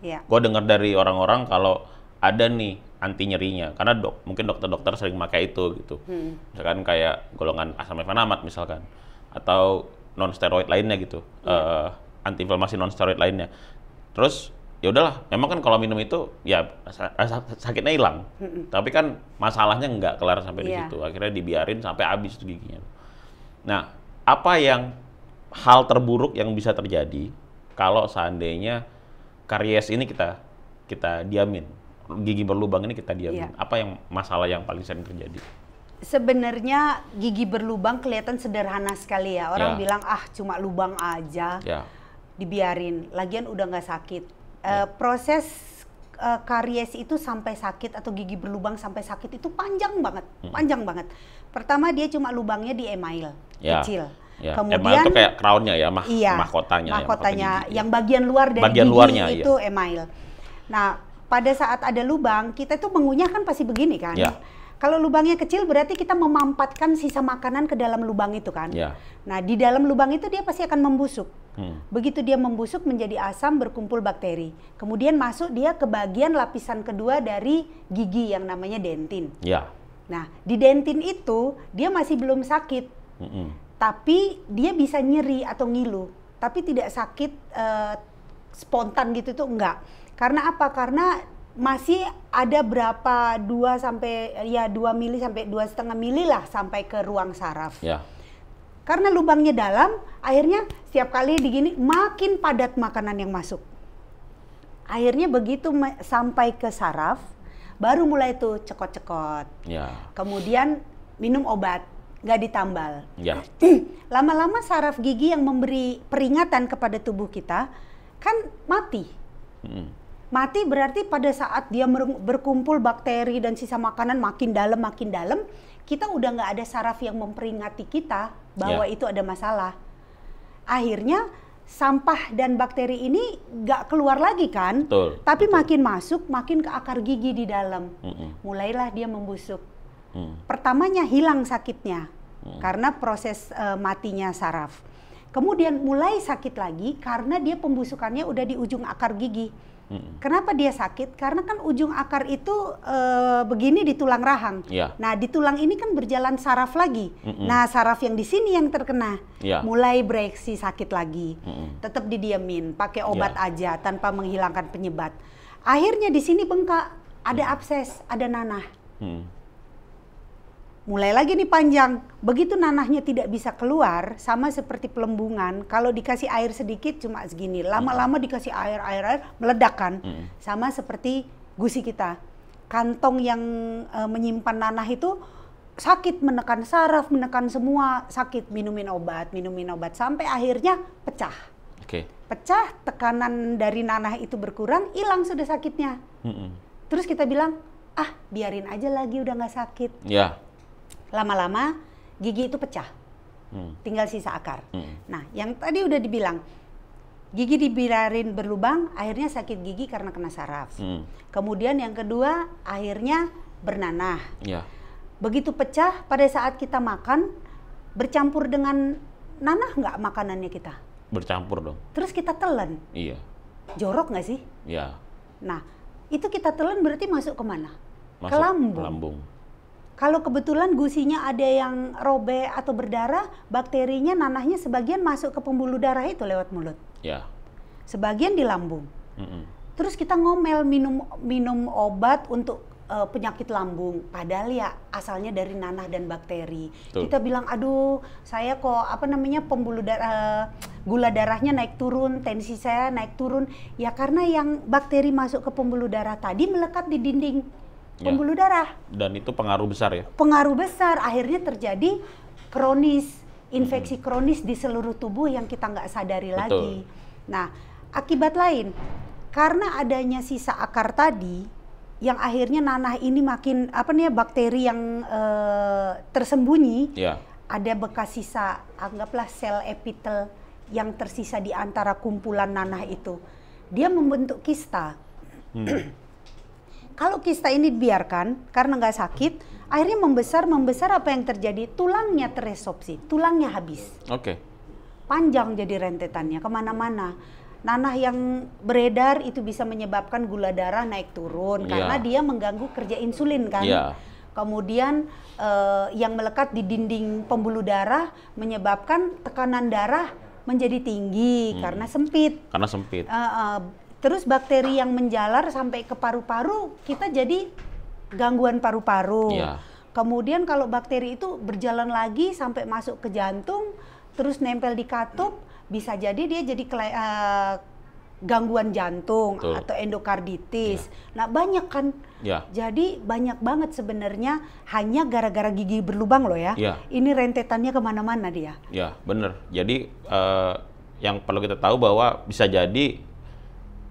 Gue dengar dari orang-orang kalau ada nih anti nyerinya, karena mungkin dokter-dokter sering pakai itu gitu. Misalkan kayak golongan asam levonamat misalkan, atau non steroid lainnya gitu, anti inflamasi non steroid lainnya. Terus ya udahlah, memang kan kalau minum itu ya sakitnya hilang, tapi kan masalahnya nggak kelar sampai di situ. Akhirnya dibiarin sampai habis tuh giginya. Nah, apa yang hal terburuk yang bisa terjadi kalau seandainya karies ini kita diamin, gigi berlubang ini kita diamin? Apa yang masalah yang paling sering terjadi? Sebenarnya gigi berlubang kelihatan sederhana sekali ya. Orang bilang cuma lubang aja, dibiarin. Lagian udah nggak sakit. Proses karies itu sampai sakit atau gigi berlubang sampai sakit itu panjang banget. Pertama dia cuma lubangnya di email kecil. Kemudian email itu kayak crownnya ya, mahkotanya yang bagian luar dari bagian gigi luarnya, itu email. Nah, pada saat ada lubang kita tuh mengunyah kan pasti begini kan. Kalau lubangnya kecil berarti kita memampatkan sisa makanan ke dalam lubang itu kan. Nah, di dalam lubang itu dia pasti akan membusuk. Begitu dia membusuk menjadi asam, berkumpul bakteri. Kemudian masuk dia ke bagian lapisan kedua dari gigi yang namanya dentin. Ya. Nah, di dentin itu dia masih belum sakit, tapi dia bisa nyeri atau ngilu, tapi tidak sakit spontan gitu tuh enggak. Karena apa? Karena masih ada berapa 2 mili sampai 2,5 mili lah sampai ke ruang saraf. Ya. Karena lubangnya dalam, akhirnya setiap kali digini makin padat makanan yang masuk. Akhirnya begitu sampai ke saraf, baru mulai tuh cekot-cekot. Ya. Kemudian minum obat, nggak ditambal. Ya. Lama-lama saraf gigi yang memberi peringatan kepada tubuh kita kan mati. Mati berarti pada saat dia berkumpul bakteri dan sisa makanan makin dalam, kita udah nggak ada saraf yang memperingati kita bahwa itu ada masalah. Akhirnya sampah dan bakteri ini nggak keluar lagi kan, tapi makin masuk, makin ke akar gigi di dalam. Mulailah dia membusuk. Pertamanya hilang sakitnya karena proses matinya saraf. Kemudian mulai sakit lagi karena dia pembusukannya udah di ujung akar gigi. Kenapa dia sakit? Karena kan ujung akar itu begini di tulang rahang. Nah, di tulang ini kan berjalan saraf lagi. Nah, saraf yang di sini yang terkena. Mulai bereaksi sakit lagi. Tetap didiamin, pakai obat aja tanpa menghilangkan penyebab. Akhirnya di sini bengkak, ada abses, ada nanah. Mulai lagi nih panjang. Begitu nanahnya tidak bisa keluar, sama seperti pelembungan. Kalau dikasih air sedikit cuma segini, lama-lama dikasih air meledak kan. Sama seperti gusi kita. Kantong yang menyimpan nanah itu sakit, menekan saraf, menekan semua, sakit, minumin obat sampai akhirnya pecah. Pecah, tekanan dari nanah itu berkurang, hilang sudah sakitnya. Terus kita bilang, biarin aja lagi, udah nggak sakit. Lama-lama gigi itu pecah, tinggal sisa akar. Nah, yang tadi udah dibilang, gigi dibiarin berlubang, akhirnya sakit gigi karena kena saraf. Kemudian yang kedua, akhirnya bernanah. Begitu pecah, pada saat kita makan, bercampur dengan nanah nggak makanannya kita? Bercampur dong. Terus kita telan. Jorok nggak sih? Nah, itu kita telan berarti masuk kemana? Ke lambung. Kalau kebetulan gusinya ada yang robek atau berdarah, bakterinya, nanahnya sebagian masuk ke pembuluh darah itu lewat mulut. Sebagian di lambung. Terus kita ngomel minum obat untuk penyakit lambung, padahal ya asalnya dari nanah dan bakteri. Kita bilang, aduh, saya kok pembuluh darah, gula darahnya naik turun, tensi saya naik turun. Ya karena yang bakteri masuk ke pembuluh darah tadi melekat di dinding pembuluh darah. Dan itu pengaruh besar ya? Pengaruh besar, akhirnya terjadi kronis, infeksi kronis di seluruh tubuh yang kita nggak sadari lagi. Nah, akibat lain, karena adanya sisa akar tadi, yang akhirnya nanah ini makin, bakteri yang tersembunyi, ada bekas sisa, anggaplah sel epitel yang tersisa di antara kumpulan nanah itu. Dia membentuk kista. Kalau kista ini dibiarkan karena nggak sakit, akhirnya membesar apa yang terjadi? Tulangnya teresorpsi, tulangnya habis. Panjang jadi rentetannya kemana-mana. Nanah yang beredar itu bisa menyebabkan gula darah naik turun karena dia mengganggu kerja insulin kan. Kemudian yang melekat di dinding pembuluh darah menyebabkan tekanan darah menjadi tinggi karena sempit. Terus bakteri yang menjalar sampai ke paru-paru, kita jadi gangguan paru-paru. Kemudian kalau bakteri itu berjalan lagi sampai masuk ke jantung, terus nempel di katup, bisa jadi dia jadi gangguan jantung atau endokarditis. Nah banyak kan, jadi banyak banget sebenarnya hanya gara-gara gigi berlubang loh ya. Ini rentetannya kemana-mana dia. Bener. Jadi yang perlu kita tahu bahwa bisa jadi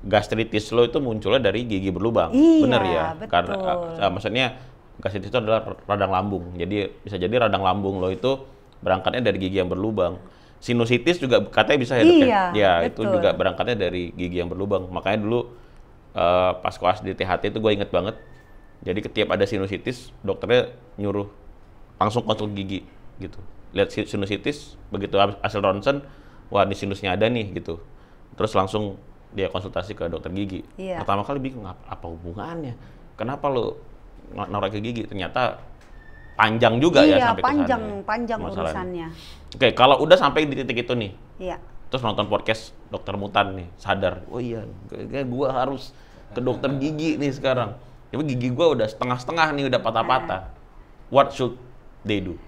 gastritis lo itu munculnya dari gigi berlubang. Bener ya? Betul. Karena maksudnya gastritis itu adalah radang lambung. Jadi bisa jadi radang lambung lo itu berangkatnya dari gigi yang berlubang. Sinusitis juga katanya bisa ya, itu juga berangkatnya dari gigi yang berlubang. Makanya dulu pas koas di THT itu gue inget banget. Jadi setiap ada sinusitis, dokternya nyuruh langsung konsul gigi gitu. Lihat sinusitis, begitu hasil ronsen wah ini sinusnya ada nih gitu. Terus langsung dia konsultasi ke dokter gigi. Iya. Pertama kali bingung apa hubungannya? Kenapa lo naruh ke gigi? Ternyata panjang juga ya sampai ke sana. Iya, panjang urusannya. Oke, kalau udah sampai di titik itu nih. Iya. Terus nonton podcast Dokter Mutan nih, sadar, oh iya, kayak gua harus ke dokter gigi nih sekarang. Tapi gigi gua udah setengah-setengah nih, udah patah-patah. What should they do?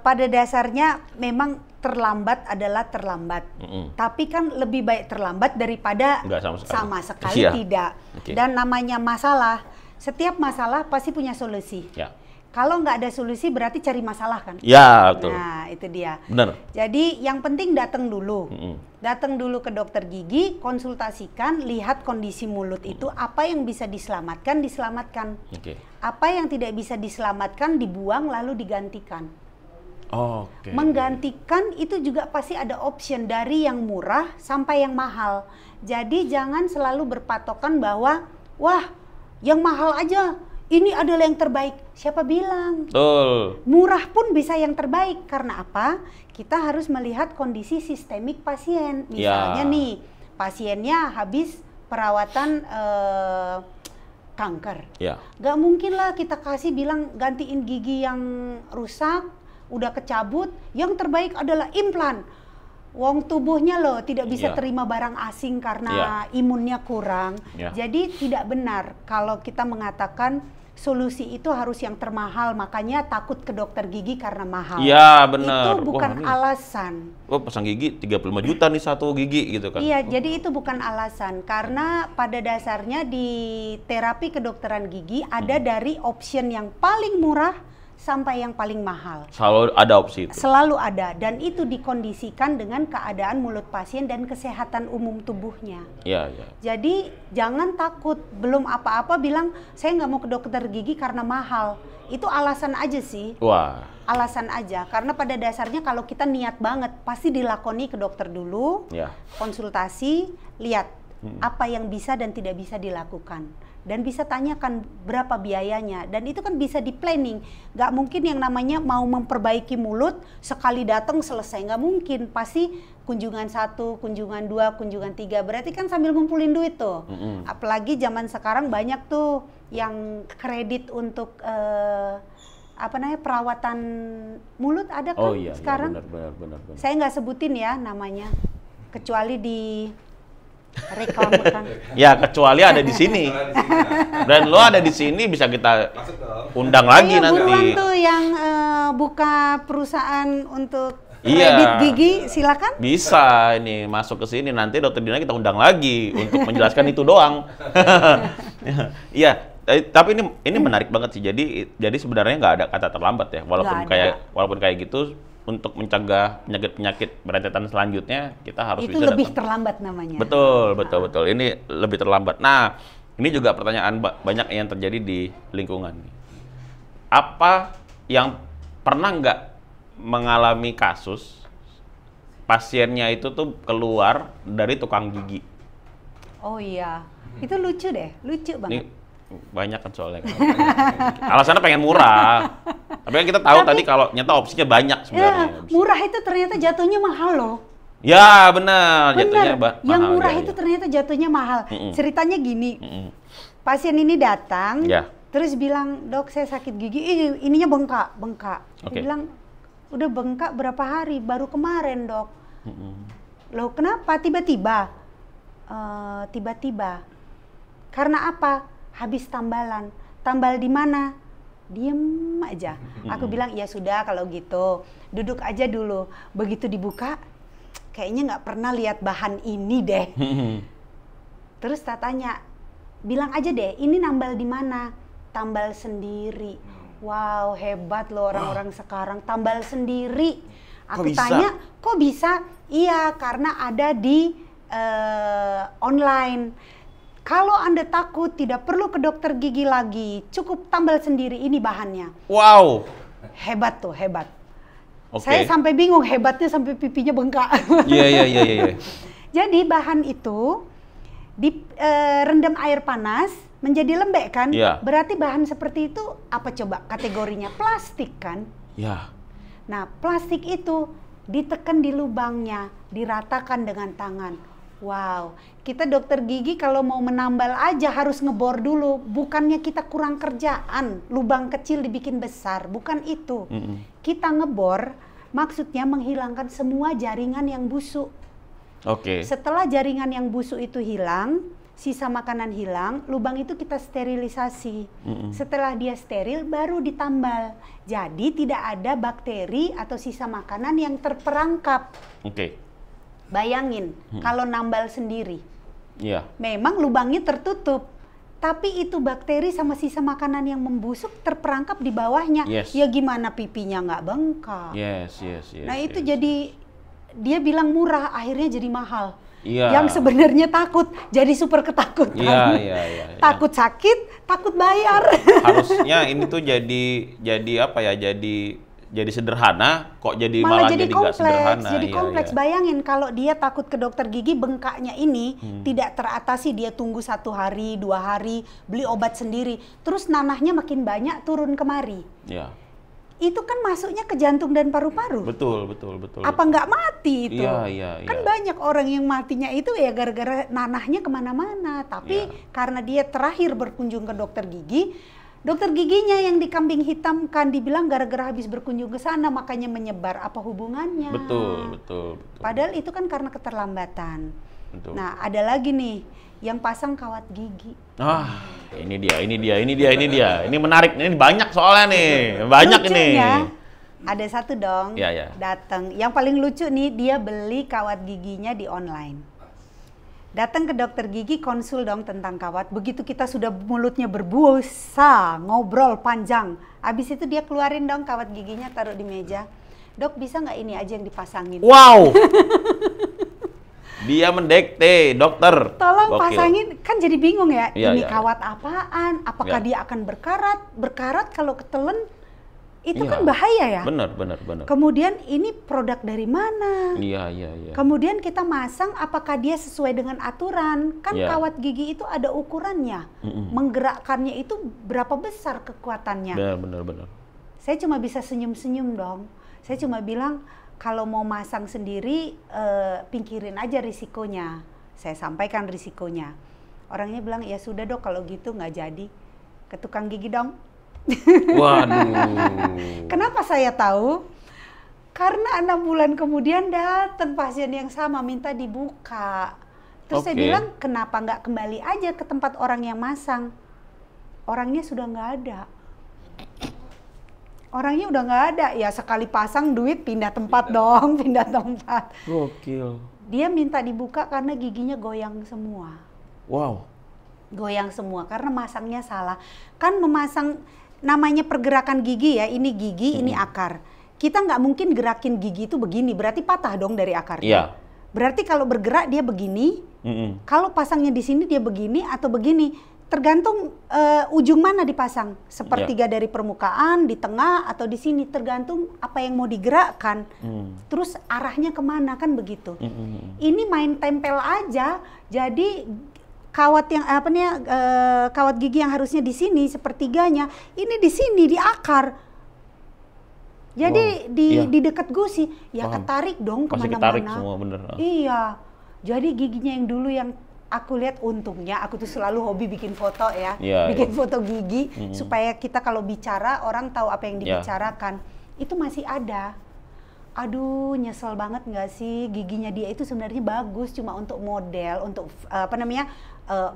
Pada dasarnya memang terlambat adalah terlambat. Tapi kan lebih baik terlambat daripada Nggak sama sekali Iya. tidak. Oke. Dan namanya masalah, setiap masalah pasti punya solusi. Ya. Kalau nggak ada solusi berarti cari masalah kan? Ya, betul. Nah, itu dia. Benar. Jadi yang penting datang dulu. Datang dulu ke dokter gigi, konsultasikan, lihat kondisi mulut itu, apa yang bisa diselamatkan, diselamatkan. Oke. Apa yang tidak bisa diselamatkan, dibuang lalu digantikan. Oke. Menggantikan itu juga pasti ada option dari yang murah sampai yang mahal. Jadi jangan selalu berpatokan bahwa, wah yang mahal aja, ini adalah yang terbaik. Siapa bilang? Betul. Murah pun bisa yang terbaik. Karena apa? Kita harus melihat kondisi sistemik pasien. Misalnya nih, pasiennya habis perawatan kanker. Ya. Gak mungkin lah kita kasih bilang gantiin gigi yang rusak, udah kecabut, yang terbaik adalah implan. Wong tubuhnya loh tidak bisa terima barang asing karena imunnya kurang. Jadi tidak benar kalau kita mengatakan solusi itu harus yang termahal, makanya takut ke dokter gigi karena mahal. Iya, benar. Itu bukan alasan. Oh, pasang gigi 35 juta nih satu gigi gitu kan. Iya, jadi itu bukan alasan. Karena pada dasarnya di terapi kedokteran gigi ada dari option yang paling murah sampai yang paling mahal. Selalu ada opsi itu. Selalu ada, dan itu dikondisikan dengan keadaan mulut pasien dan kesehatan umum tubuhnya. Iya, iya. Jadi jangan takut, belum apa-apa bilang saya nggak mau ke dokter gigi karena mahal. Itu alasan aja sih. Wah. Alasan aja, karena pada dasarnya kalau kita niat banget pasti dilakoni ke dokter dulu, konsultasi, lihat apa yang bisa dan tidak bisa dilakukan. Dan bisa tanyakan berapa biayanya, dan itu kan bisa di planning. Nggak mungkin yang namanya mau memperbaiki mulut sekali datang selesai, nggak mungkin. Pasti kunjungan 1, kunjungan 2, kunjungan 3, berarti kan sambil ngumpulin duit tuh. Apalagi zaman sekarang banyak tuh yang kredit untuk perawatan mulut ada kan sekarang. Benar. Saya nggak sebutin ya namanya, kecuali di reklamekan. Ya, kecuali ada di sini. Dan lo ada di sini bisa kita undang lagi nanti. Buruan tuh yang buka perusahaan untuk kredit gigi, silakan. Bisa ini masuk ke sini, nanti Dokter Dina kita undang lagi untuk menjelaskan itu doang. Iya, tapi ini menarik banget sih. Jadi sebenarnya nggak ada kata terlambat ya, walaupun kayak gitu. Untuk mencegah penyakit-penyakit berentetan selanjutnya, kita harus itu bisa lebih datang. Terlambat namanya. Betul. Ini lebih terlambat. Nah, ini juga pertanyaan banyak yang terjadi di lingkungan. Apa yang pernah nggak mengalami kasus pasiennya itu tuh keluar dari tukang gigi? Oh iya, itu lucu banget. Ini banyak kan soalnya. Alasannya pengen murah. Tapi kan kita tahu tadi kalau nyata opsinya banyak sebenarnya. Ya, murah itu ternyata jatuhnya mahal loh. Ya benar, jatuhnya mahal. Yang murah itu ternyata jatuhnya mahal. Ceritanya gini, pasien ini datang, terus bilang, dok saya sakit gigi, ininya bengkak. Dia bilang, udah bengkak berapa hari? Baru kemarin dok. Loh kenapa? Tiba-tiba. Karena apa? Habis tambalan. Tambal di mana? Diem aja. Aku bilang, ya sudah kalau gitu, duduk aja dulu. Begitu dibuka, kayaknya nggak pernah lihat bahan ini deh. Terus tak tanya, bilang aja deh, ini nambal di mana? Tambal sendiri. Wow, hebat loh orang-orang sekarang, tambal sendiri. Aku tanya, kok bisa? Iya, karena ada di online. Kalau Anda takut, tidak perlu ke dokter gigi lagi, cukup tambal sendiri, ini bahannya. Wow. Hebat tuh, hebat. Saya sampai bingung, hebatnya sampai pipinya bengkak. Iya. Jadi bahan itu direndam air panas, menjadi lembek kan? Berarti bahan seperti itu apa coba kategorinya? Plastik kan? Iya. Nah, plastik itu ditekan di lubangnya, diratakan dengan tangan. Wow, kita dokter gigi kalau mau menambal aja harus ngebor dulu. Bukannya kita kurang kerjaan, lubang kecil dibikin besar, bukan itu. Kita ngebor, maksudnya menghilangkan semua jaringan yang busuk. Oke. Setelah jaringan yang busuk itu hilang, sisa makanan hilang, lubang itu kita sterilisasi. Setelah dia steril, baru ditambal. Jadi tidak ada bakteri atau sisa makanan yang terperangkap. Oke. Bayangin, kalau nambal sendiri. Iya. Memang lubangnya tertutup, tapi itu bakteri sama sisa makanan yang membusuk terperangkap di bawahnya. Yes. Ya gimana pipinya nggak bengkak. Yes. Nah itu jadi, dia bilang murah, akhirnya jadi mahal. Iya. Yang sebenarnya takut, jadi super ketakutan. Iya. Takut sakit, takut bayar. Harusnya ini tuh jadi apa ya? Jadi sederhana, kok jadi malah jadi nggak sederhana. Jadi kompleks. Bayangin kalau dia takut ke dokter gigi, bengkaknya ini tidak teratasi, dia tunggu 1 hari, 2 hari, beli obat sendiri, terus nanahnya makin banyak turun kemari. Iya. Itu kan masuknya ke jantung dan paru-paru. Betul. Apa nggak mati itu? Iya. Kan banyak orang yang matinya itu ya gara-gara nanahnya kemana-mana. Tapi karena dia terakhir berkunjung ke dokter gigi, dokter giginya yang dikambing hitamkan, dibilang gara-gara habis berkunjung ke sana makanya menyebar. Apa hubungannya? Betul. Padahal itu kan karena keterlambatan. Betul. Nah, ada lagi nih yang pasang kawat gigi. Ini dia. Ini menarik. Ini banyak soalnya nih. Banyak Lucunya, ini. ada satu dong, Iya. datang. Yang paling lucu nih, dia beli kawat giginya di online. Datang ke dokter gigi, konsul dong tentang kawat. Begitu kita sudah mulutnya berbusa, ngobrol panjang. Abis itu dia keluarin dong kawat giginya, taruh di meja. Dok, bisa nggak ini aja yang dipasangin? Wow. Dia mendekte, dokter. Tolong Gokil. pasangin, kan jadi bingung ya. Iya, Ini iya, kawat apaan? Apakah dia akan berkarat kalau ketelen? Itu kan bahaya ya. Benar. Kemudian ini produk dari mana? Iya. Kemudian kita masang, apakah dia sesuai dengan aturan? Kan Iya. kawat gigi itu ada ukurannya. Menggerakkannya itu berapa besar kekuatannya? Benar. Saya cuma bisa senyum-senyum dong. Saya cuma bilang, kalau mau masang sendiri, pinggirin aja risikonya. Saya sampaikan risikonya. Orangnya bilang, ya sudah dok, kalau gitu nggak jadi. Ke tukang gigi dong. Waduh. Kenapa saya tahu? Karena 6 bulan kemudian datang pasien yang sama minta dibuka. Terus saya bilang, kenapa nggak kembali aja ke tempat orang yang masang? Orangnya sudah nggak ada. Orangnya udah nggak ada, ya sekali pasang duit pindah tempat dong, pindah tempat. Gokil. Dia minta dibuka karena giginya goyang semua. Wow. Goyang semua karena masangnya salah. Kan memasang, namanya pergerakan gigi ya, ini gigi, ini akar. Kita nggak mungkin gerakin gigi itu begini, berarti patah dong dari akarnya. Iya. Berarti kalau bergerak dia begini, kalau pasangnya di sini dia begini atau begini. Tergantung ujung mana dipasang, sepertiga dari permukaan, di tengah, atau di sini, tergantung apa yang mau digerakkan. Terus arahnya kemana, kan begitu. Ini main tempel aja, jadi kawat yang kawat gigi yang harusnya di sini sepertiganya, ini di sini di akar. Jadi di dekat gusi, ya ketarik dong kemana-mana. Masih ketarik semua, bener. Iya, jadi giginya yang dulu yang aku lihat, untungnya aku tuh selalu hobi bikin foto ya, bikin foto gigi supaya kita kalau bicara orang tahu apa yang dibicarakan. Itu masih ada. Aduh, nyesel banget nggak sih, giginya dia itu sebenarnya bagus cuma untuk model, untuk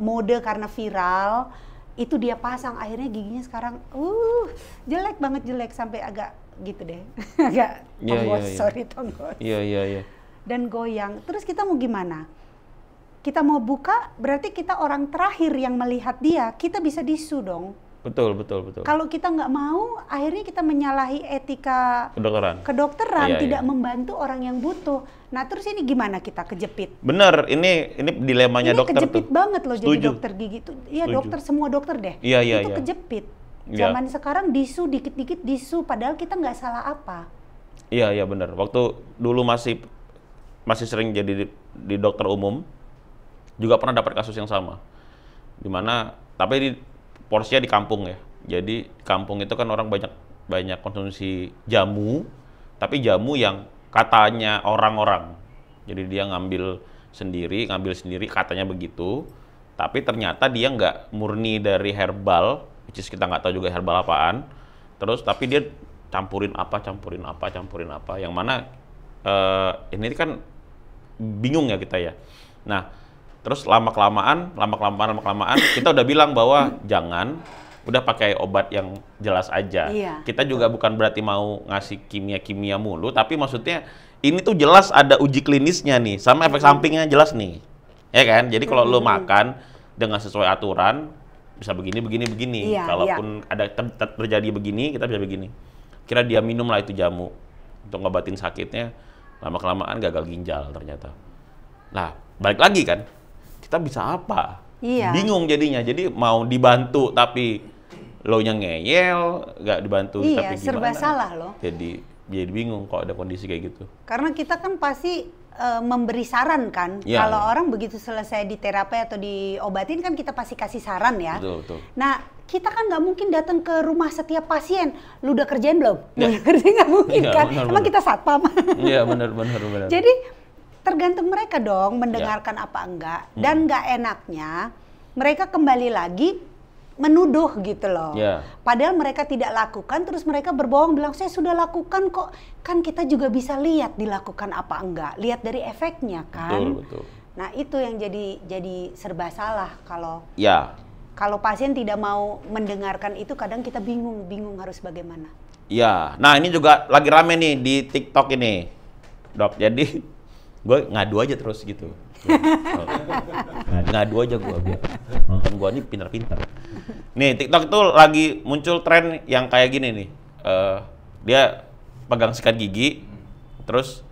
mode karena viral. Itu dia pasang, akhirnya giginya sekarang jelek banget, jelek sampai agak gitu deh. Agak tonggos. Iya. Dan goyang. Terus kita mau gimana? Kita mau buka, berarti kita orang terakhir yang melihat dia, kita bisa disu dong. Betul. Kalau kita nggak mau, akhirnya kita menyalahi etika kedokteran, tidak membantu orang yang butuh. Nah terus ini gimana kita kejepit? Bener, ini dilemanya ini dokter kejepit tuh. banget loh. Jadi dokter gigi itu, iya dokter, semua dokter deh. Iya. Itu kejepit. Zaman sekarang disu, dikit-dikit disu, padahal kita nggak salah apa. Iya bener. Waktu dulu masih sering jadi di dokter umum, juga pernah dapat kasus yang sama, dimana tapi porsinya di kampung ya. Jadi kampung itu kan orang banyak konsumsi jamu, tapi jamu yang katanya orang-orang. Jadi dia ngambil sendiri katanya begitu. Tapi ternyata dia nggak murni dari herbal, which is kita nggak tahu juga herbal apaan. Terus tapi dia campurin apa, yang mana ini kan bingung ya kita ya. Nah, terus lama-kelamaan kita udah bilang bahwa jangan, udah pakai obat yang jelas aja. Iya. Kita juga bukan berarti mau ngasih kimia-kimia mulu, tapi maksudnya ini tuh jelas ada uji klinisnya nih, sama efek sampingnya jelas nih. Ya kan? Jadi kalau lo makan dengan sesuai aturan, bisa begini. Iya, Kalaupun ada terjadi begini, kita bisa begini. Kira dia minum lah itu jamu untuk ngobatin sakitnya, lama-kelamaan gagal ginjal ternyata. Nah, balik lagi kan, kita bisa apa? Iya. Bingung jadinya, jadi mau dibantu tapi lo nya ngeyel, nggak dibantu Iya, tapi gimana? serba salah loh. Jadi bingung kok ada kondisi kayak gitu. Karena kita kan pasti memberi saran kan. Ya, kalau ya. orang begitu selesai di terapi atau diobatin kan kita pasti kasih saran ya. Betul. Nah, kita kan nggak mungkin datang ke rumah setiap pasien. Lu udah kerjain belum? Lu udah kerjain nggak mungkin Ya, kan? benar. Emang kita satpam. Iya benar. Jadi tergantung mereka dong mendengarkan apa enggak. Dan nggak enaknya mereka kembali lagi menuduh gitu loh. Ya. Padahal mereka tidak lakukan, terus mereka berbohong bilang saya sudah lakukan kok. Kan kita juga bisa lihat dilakukan apa enggak, lihat dari efeknya kan. Betul. Nah itu yang jadi serba salah kalau pasien tidak mau mendengarkan itu, kadang kita bingung harus bagaimana. Ya, nah ini juga lagi rame nih di TikTok ini, Dok. Jadi gue ngadu aja terus gitu. Ngadu aja gue biar nonton gue ini pintar-pintar. Nih TikTok itu lagi muncul tren yang kayak gini nih. Dia pegang sikat gigi, terus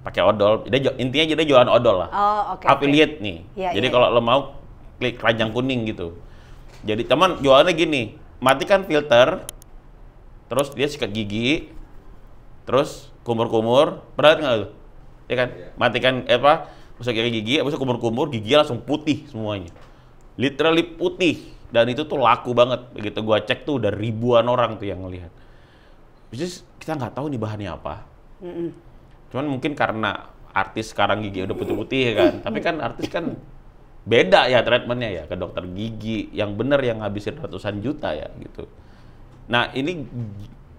pakai odol. Intinya dia jualan odol lah. Oh, oke. Affiliate nih. Ya, Jadi ya, kalau lo mau klik keranjang kuning gitu. Jadi teman jualannya gini, matikan filter, terus dia sikat gigi, terus kumur-kumur, berat nggak tuh? Ya kan? Matikan sikat gigi, habis kumur-kumur, gigi langsung putih semuanya. Literally putih. Dan itu tuh laku banget. Begitu gua cek tuh udah ribuan orang tuh yang ngelihat. Which kita nggak tahu nih bahannya apa. Cuman mungkin karena artis sekarang gigi udah putih-putih ya kan. Tapi kan artis kan beda ya treatmentnya ya, ke dokter gigi yang bener yang ngabisin ratusan juta ya gitu. Nah ini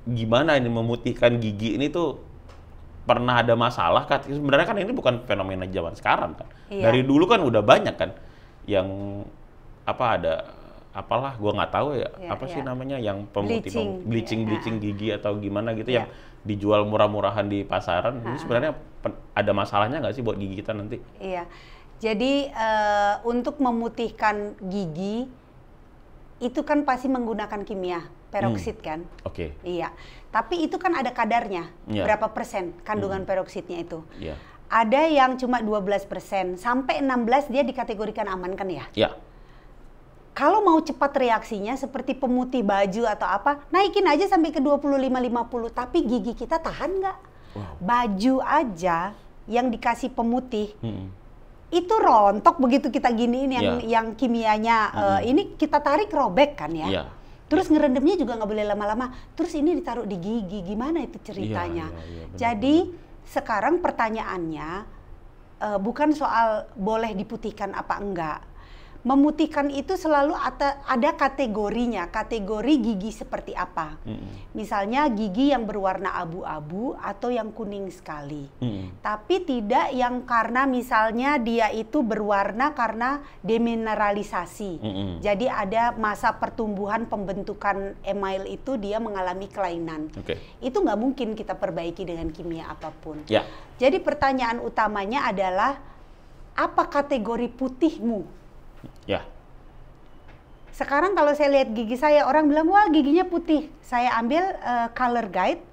gimana ini memutihkan gigi ini tuh pernah ada masalah kan? Sebenarnya kan ini bukan fenomena zaman sekarang kan. Iya. Dari dulu kan udah banyak kan yang apalah gua nggak tahu ya, sih namanya yang pemutih bleaching gigi atau gimana gitu yang dijual murah-murahan di pasaran. Ini sebenarnya ada masalahnya nggak sih buat gigi kita nanti? Iya. Jadi untuk memutihkan gigi itu kan pasti menggunakan kimia peroksid kan? Oke. Iya. Tapi itu kan ada kadarnya, berapa persen kandungan peroksidnya itu? Iya. Ada yang cuma 12%, sampai 16 dia dikategorikan aman kan ya? Iya. Kalau mau cepat reaksinya seperti pemutih baju atau apa, naikin aja sampai ke 25-50, tapi gigi kita tahan nggak? Wow. Baju aja yang dikasih pemutih, itu rontok begitu kita giniin yang kimianya, ini kita tarik robek kan ya? Iya. Terus ngerendamnya juga nggak boleh lama-lama. Terus ini ditaruh di gigi, gimana itu ceritanya? Iya, benar. Jadi sekarang pertanyaannya bukan soal boleh diputihkan apa enggak. Memutihkan itu selalu ada kategorinya, kategori gigi seperti apa. Misalnya gigi yang berwarna abu-abu atau yang kuning sekali. Tapi tidak yang karena misalnya dia itu berwarna karena demineralisasi. Jadi ada masa pertumbuhan pembentukan email itu dia mengalami kelainan. Itu nggak mungkin kita perbaiki dengan kimia apapun. Ya. Jadi pertanyaan utamanya adalah apa kategori putihmu? Ya. Sekarang kalau saya lihat gigi saya, orang bilang wah giginya putih. Saya ambil color guide,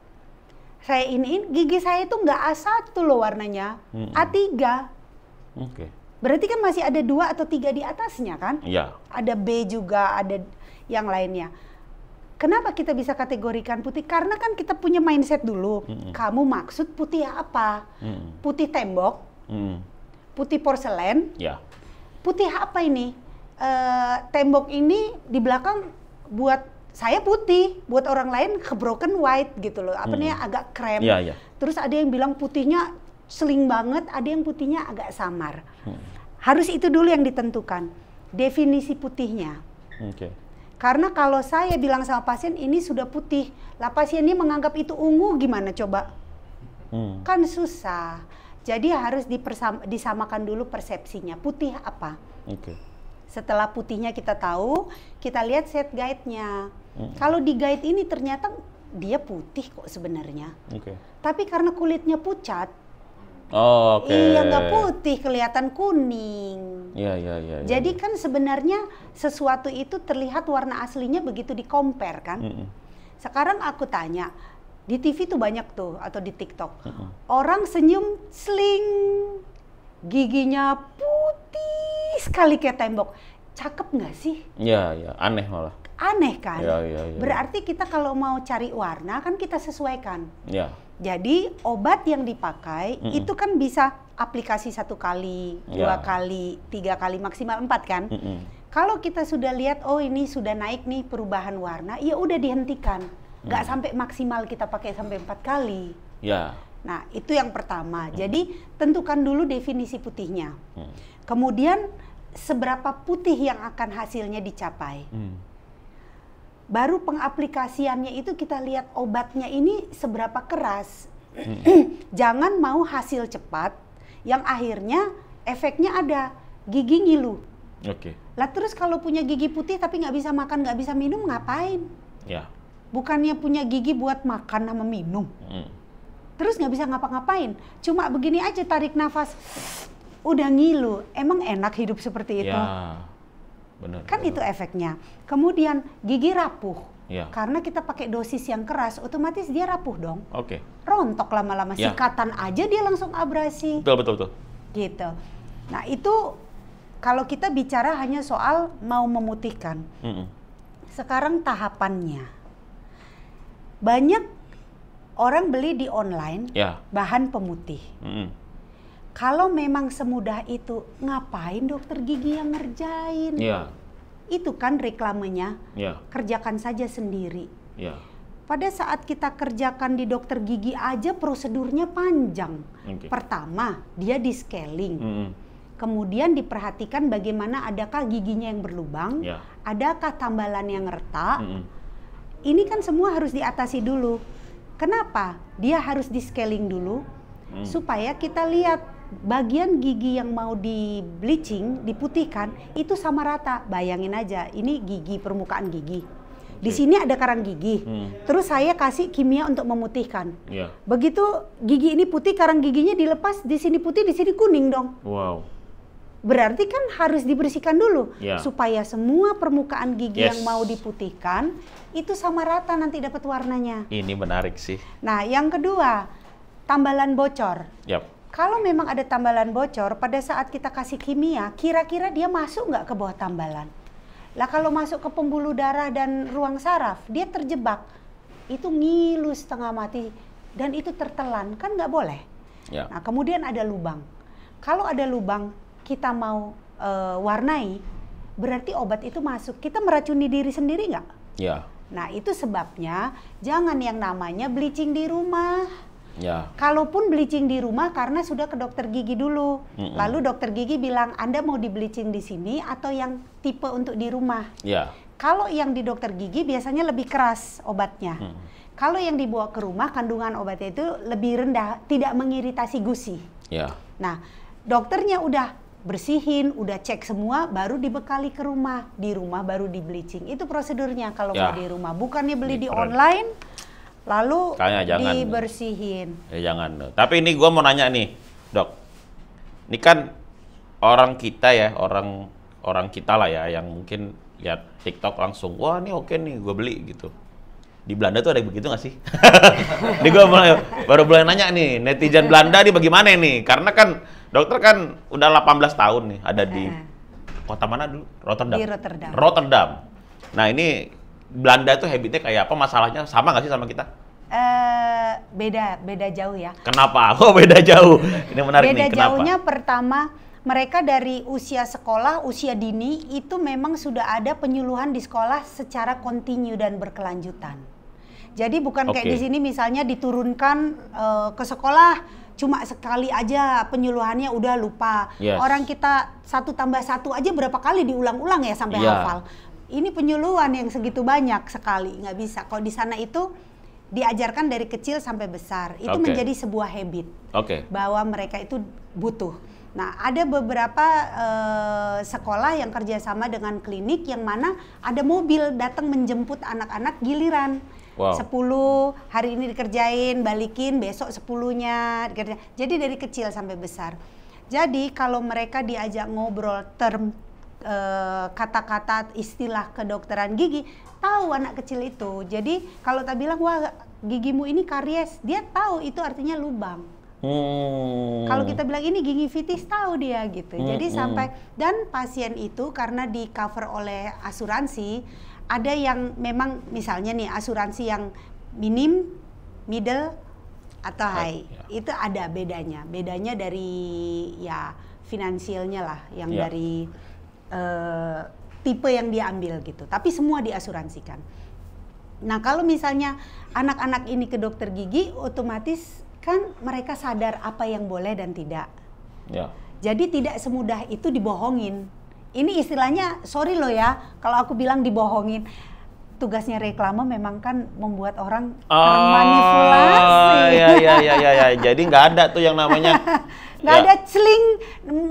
saya iniin, gigi saya itu nggak A1 loh warnanya, A3. Berarti kan masih ada 2 atau 3 di atasnya kan? Iya. Ada B juga, ada yang lainnya. Kenapa kita bisa kategorikan putih? Karena kan kita punya mindset dulu. Kamu maksud putih apa? Putih tembok, putih porselen, putih apa ini? Tembok ini di belakang buat saya putih, buat orang lain broken white gitu loh. Apa nih agak krem. terus ada yang bilang putihnya seling banget, ada yang putihnya agak samar. Harus itu dulu yang ditentukan, definisi putihnya. Karena kalau saya bilang sama pasien ini sudah putih, lah pasiennya menganggap itu ungu, gimana coba? Kan susah. Jadi harus disamakan dulu persepsinya, putih apa. Setelah putihnya kita tahu, kita lihat set guide-nya. Kalau di guide ini ternyata dia putih kok sebenarnya. Tapi karena kulitnya pucat, iya nggak putih, kelihatan kuning. Jadi kan sebenarnya sesuatu itu terlihat warna aslinya begitu di-compare kan. Sekarang aku tanya, di TV tuh banyak tuh atau di TikTok, orang senyum sling, giginya putih sekali kayak tembok. Cakep nggak sih? Iya, aneh malah. Aneh kan? Iya. Berarti kita kalau mau cari warna kan kita sesuaikan. Iya. Jadi obat yang dipakai itu kan bisa aplikasi 1 kali, 2 kali, 3 kali, maksimal 4 kan? Kalau kita sudah lihat, oh ini sudah naik nih perubahan warna, ya udah dihentikan. Nggak sampai maksimal kita pakai sampai 4 kali. Ya. Nah itu yang pertama. Jadi tentukan dulu definisi putihnya. Kemudian seberapa putih yang akan hasilnya dicapai. Baru pengaplikasiannya itu kita lihat obatnya ini seberapa keras. Jangan mau hasil cepat yang akhirnya efeknya ada gigi ngilu. Lah terus kalau punya gigi putih tapi nggak bisa makan, nggak bisa minum, ngapain? Bukannya punya gigi buat makan sama minum. Terus nggak bisa ngapa-ngapain. Cuma begini aja tarik nafas, udah ngilu. Emang enak hidup seperti itu? Bener, kan itu efeknya. Kemudian gigi rapuh. Karena kita pakai dosis yang keras, otomatis dia rapuh dong. Rontok lama-lama. Sikatan aja dia langsung abrasi. Betul. Gitu. Nah itu kalau kita bicara hanya soal mau memutihkan. Sekarang tahapannya. Banyak orang beli di online bahan pemutih. Kalau memang semudah itu, ngapain dokter gigi yang ngerjain? Itu kan reklamenya, kerjakan saja sendiri. Pada saat kita kerjakan di dokter gigi aja prosedurnya panjang. Pertama, dia di scaling. Kemudian diperhatikan bagaimana adakah giginya yang berlubang, adakah tambalan yang retak. Ini kan semua harus diatasi dulu. Kenapa? Dia harus di scaling dulu, supaya kita lihat bagian gigi yang mau di bleaching, diputihkan, itu sama rata. Bayangin aja, ini gigi, permukaan gigi. Di sini ada karang gigi. Terus saya kasih kimia untuk memutihkan. Begitu gigi ini putih, karang giginya dilepas, di sini putih, di sini kuning dong. Berarti kan harus dibersihkan dulu, supaya semua permukaan gigi yang mau diputihkan, itu sama rata nanti dapat warnanya. Ini menarik sih. Nah, yang kedua, tambalan bocor. Kalau memang ada tambalan bocor, pada saat kita kasih kimia, kira-kira dia masuk nggak ke bawah tambalan? Lah kalau masuk ke pembuluh darah dan ruang saraf, dia terjebak. Itu ngilu setengah mati, dan itu tertelan, kan nggak boleh. Nah kemudian ada lubang. Kalau ada lubang, kita mau warnai, berarti obat itu masuk. Kita meracuni diri sendiri nggak? Nah itu sebabnya, jangan yang namanya bleaching di rumah. Kalaupun bleaching di rumah karena sudah ke dokter gigi dulu, lalu dokter gigi bilang Anda mau di bleaching di sini atau yang tipe untuk di rumah. Kalau yang di dokter gigi biasanya lebih keras obatnya. Kalau yang dibawa ke rumah kandungan obatnya itu lebih rendah, tidak mengiritasi gusi. Nah dokternya udah bersihin, udah cek semua, baru dibekali ke rumah. Di rumah baru di bleaching. Itu prosedurnya kalau mau di rumah. Bukannya beli di online lalu dibersihin. Jangan. Tapi ini gue mau nanya nih, Dok. Ini kan orang kita ya, orang kita lah ya, yang mungkin lihat TikTok langsung, wah ini oke nih, gue beli gitu. Di Belanda tuh ada begitu nggak sih? Ini gue baru boleh nanya nih, netizen Belanda nih bagaimana nih? Karena kan dokter kan udah 18 tahun nih, ada di kota mana dulu? Rotterdam. Di Rotterdam. Rotterdam. Nah ini Belanda tuh habitnya kayak apa? Masalahnya sama nggak sih sama kita? Beda jauh ya. Kenapa? Kok beda jauh? Ini menarik nih, kenapa? Beda jauhnya pertama, mereka dari usia sekolah, usia dini, itu memang sudah ada penyuluhan di sekolah secara kontinu dan berkelanjutan. Jadi bukan kayak di sini misalnya diturunkan ke sekolah cuma sekali aja penyuluhannya udah lupa. Orang kita 1+1 aja berapa kali diulang-ulang ya sampai hafal. Ini penyuluhan yang segitu banyak sekali, nggak bisa. Kalau di sana itu diajarkan dari kecil sampai besar. Itu menjadi sebuah habit bahwa mereka itu butuh. Nah, ada beberapa sekolah yang kerjasama dengan klinik yang mana ada mobil datang menjemput anak-anak giliran. 10 hari ini dikerjain, balikin besok 10-nya dikerjain. Jadi dari kecil sampai besar. Jadi kalau mereka diajak ngobrol term kata-kata istilah kedokteran gigi, tahu anak kecil itu. Jadi kalau tak bilang wah gigimu ini karies, dia tahu itu artinya lubang. Kalau kita bilang ini gingivitis, tahu dia gitu. Jadi sampai, dan pasien itu karena di cover oleh asuransi, ada yang memang misalnya nih asuransi yang minim, middle, atau high. Itu ada bedanya. Bedanya dari ya finansialnya lah, yang dari tipe yang dia ambil gitu. Tapi semua diasuransikan. Nah kalau misalnya anak-anak ini ke dokter gigi, otomatis kan mereka sadar apa yang boleh dan tidak. Jadi tidak semudah itu dibohongin. Ini istilahnya, sorry loh ya, kalau aku bilang dibohongin. Tugasnya reklame memang kan membuat orang termanipulasi. Ya. Jadi nggak ada tuh yang namanya nggak ada celing,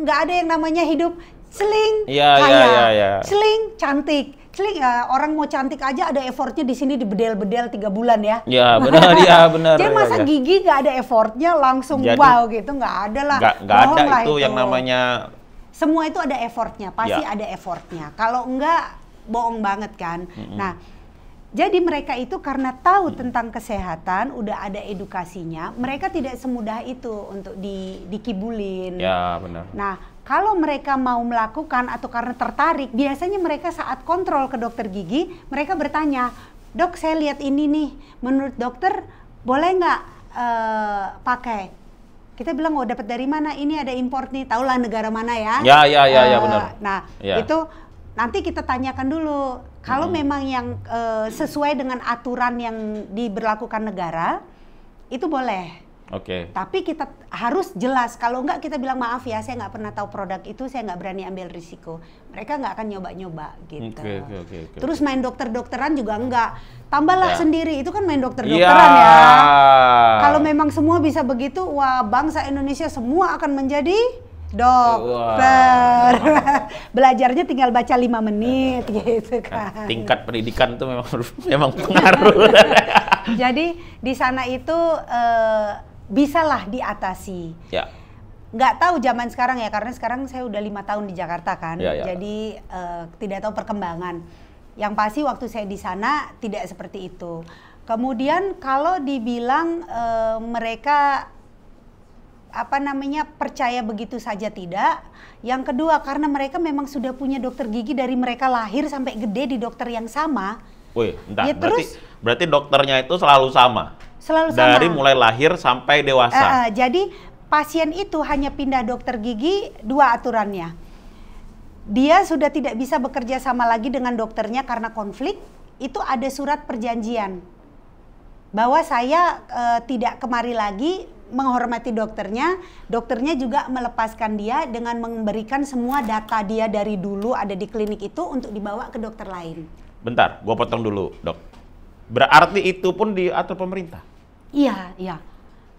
nggak ada yang namanya hidup celing kaya, celing cantik. Celing orang mau cantik aja ada effortnya di sini dibedel-bedel 3 bulan ya. Ya benar, benar. Jadi masa gigi nggak ada effortnya langsung jadi, wow gitu, nggak ada lah. Nggak ada itu yang namanya. Semua itu ada effortnya, pasti ada effortnya. Kalau enggak, bohong banget kan. Nah, jadi mereka itu karena tahu tentang kesehatan, udah ada edukasinya, mereka tidak semudah itu untuk dikibulin. Ya benar. Nah, kalau mereka mau melakukan atau karena tertarik, biasanya mereka saat kontrol ke dokter gigi, mereka bertanya, dok saya lihat ini nih, menurut dokter boleh nggak pakai? Kita bilang, oh dapat dari mana? Ini ada import nih, tahulah negara mana ya? Ya benar. Nah, itu nanti kita tanyakan dulu. Kalau memang yang sesuai dengan aturan yang diberlakukan negara, itu boleh. Tapi kita harus jelas. Kalau enggak kita bilang maaf ya, saya nggak pernah tahu produk itu, saya nggak berani ambil risiko. Mereka nggak akan nyoba-nyoba gitu. Terus main dokter-dokteran juga enggak. Tambahlah sendiri, itu kan main dokter-dokteran ya. Kalau memang semua bisa begitu, wah bangsa Indonesia semua akan menjadi dokter. Belajarnya tinggal baca 5 menit gitu kan. Tingkat pendidikan itu memang pengaruh. Jadi di sana itu bisalah diatasi. Nggak tahu zaman sekarang ya, karena sekarang saya udah 5 tahun di Jakarta kan. Jadi tidak tahu perkembangan. Yang pasti waktu saya di sana tidak seperti itu. Kemudian kalau dibilang mereka percaya begitu saja, tidak. Yang kedua, karena mereka memang sudah punya dokter gigi dari mereka lahir sampai gede di dokter yang sama. Wih, entah. Ya, berarti dokternya itu selalu sama. Selalu sama. Dari mulai lahir sampai dewasa. Jadi pasien itu hanya pindah dokter gigi, 2 aturannya. Dia sudah tidak bisa bekerja sama lagi dengan dokternya karena konflik. Itu ada surat perjanjian bahwa saya tidak kemari lagi, menghormati dokternya. Dokternya juga melepaskan dia dengan memberikan semua data dia dari dulu ada di klinik itu untuk dibawa ke dokter lain. Bentar, gua potong dulu, dok. Berarti itu pun diatur pemerintah? Iya.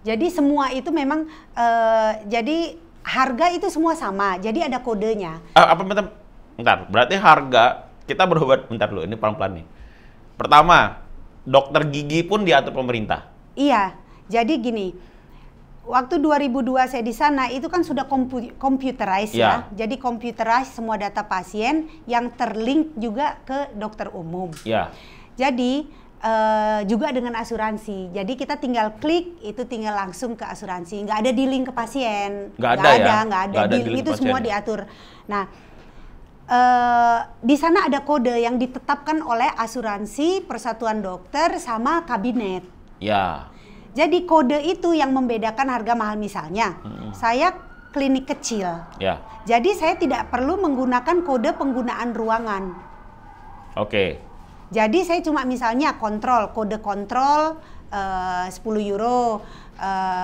Jadi semua itu memang, jadi harga itu semua sama. Jadi ada kodenya. Bentar, berarti harga kita berobat, bentar dulu, ini pelan-pelan nih. Pertama, dokter gigi pun diatur pemerintah? Iya, jadi gini. Waktu 2002 saya di sana itu kan sudah computerized ya. Jadi computerized semua data pasien yang terlink juga ke dokter umum. Jadi juga dengan asuransi. Jadi kita tinggal klik, itu tinggal langsung ke asuransi. Nggak ada di link ke pasien. Nggak ada. Di link itu semua diatur. Nah, di sana ada kode yang ditetapkan oleh asuransi, persatuan dokter, sama kabinet. Jadi kode itu yang membedakan harga mahal. Misalnya, saya klinik kecil. Jadi saya tidak perlu menggunakan kode penggunaan ruangan. Jadi saya cuma misalnya kode kontrol 10 euro,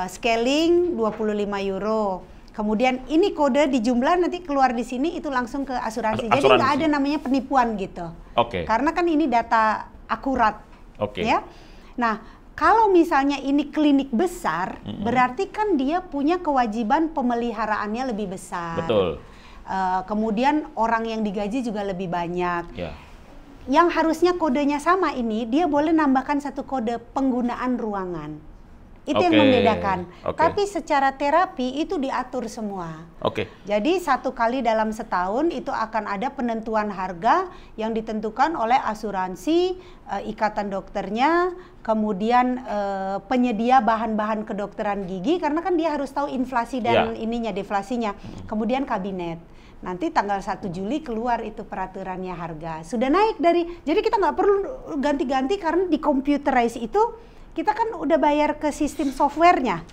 scaling 25 euro. Kemudian ini kode di jumlah nanti keluar di sini itu langsung ke asuransi. Jadi nggak ada namanya penipuan gitu. Oke. Karena kan ini data akurat. Oke. Ya. Nah, kalau misalnya ini klinik besar, berarti kan dia punya kewajiban pemeliharaannya lebih besar. Betul. Kemudian orang yang digaji juga lebih banyak. Ya. Yang harusnya kodenya sama ini, dia boleh nambahkan satu kode penggunaan ruangan. Itu yang membedakan. Tapi secara terapi itu diatur semua. Jadi 1 kali dalam setahun itu akan ada penentuan harga yang ditentukan oleh asuransi, ikatan dokternya, kemudian penyedia bahan-bahan kedokteran gigi, karena kan dia harus tahu inflasi dan deflasinya. Kemudian kabinet. Nanti tanggal 1 Juli keluar itu peraturannya harga. Sudah naik jadi kita nggak perlu ganti-ganti karena di computerize itu kita kan udah bayar ke sistem softwarenya.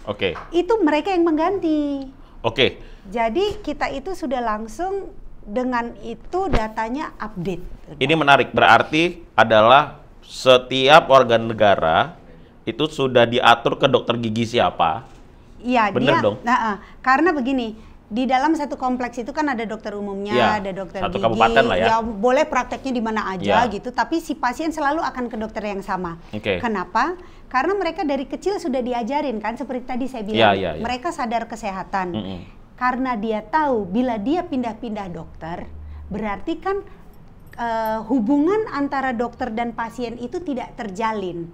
Itu mereka yang mengganti. Jadi kita itu sudah langsung dengan itu datanya update. Ini menarik, berarti adalah setiap warga negara itu sudah diatur ke dokter gigi siapa. Iya, bener dong. Karena begini. Di dalam satu kompleks itu kan ada dokter umumnya, ada dokter satu gigi, kabupaten lah ya. Boleh prakteknya di mana aja gitu, tapi si pasien selalu akan ke dokter yang sama. Kenapa? Karena mereka dari kecil sudah diajarin kan, seperti tadi saya bilang, mereka sadar kesehatan. Karena dia tahu bila dia pindah-pindah dokter, berarti kan hubungan antara dokter dan pasien itu tidak terjalin.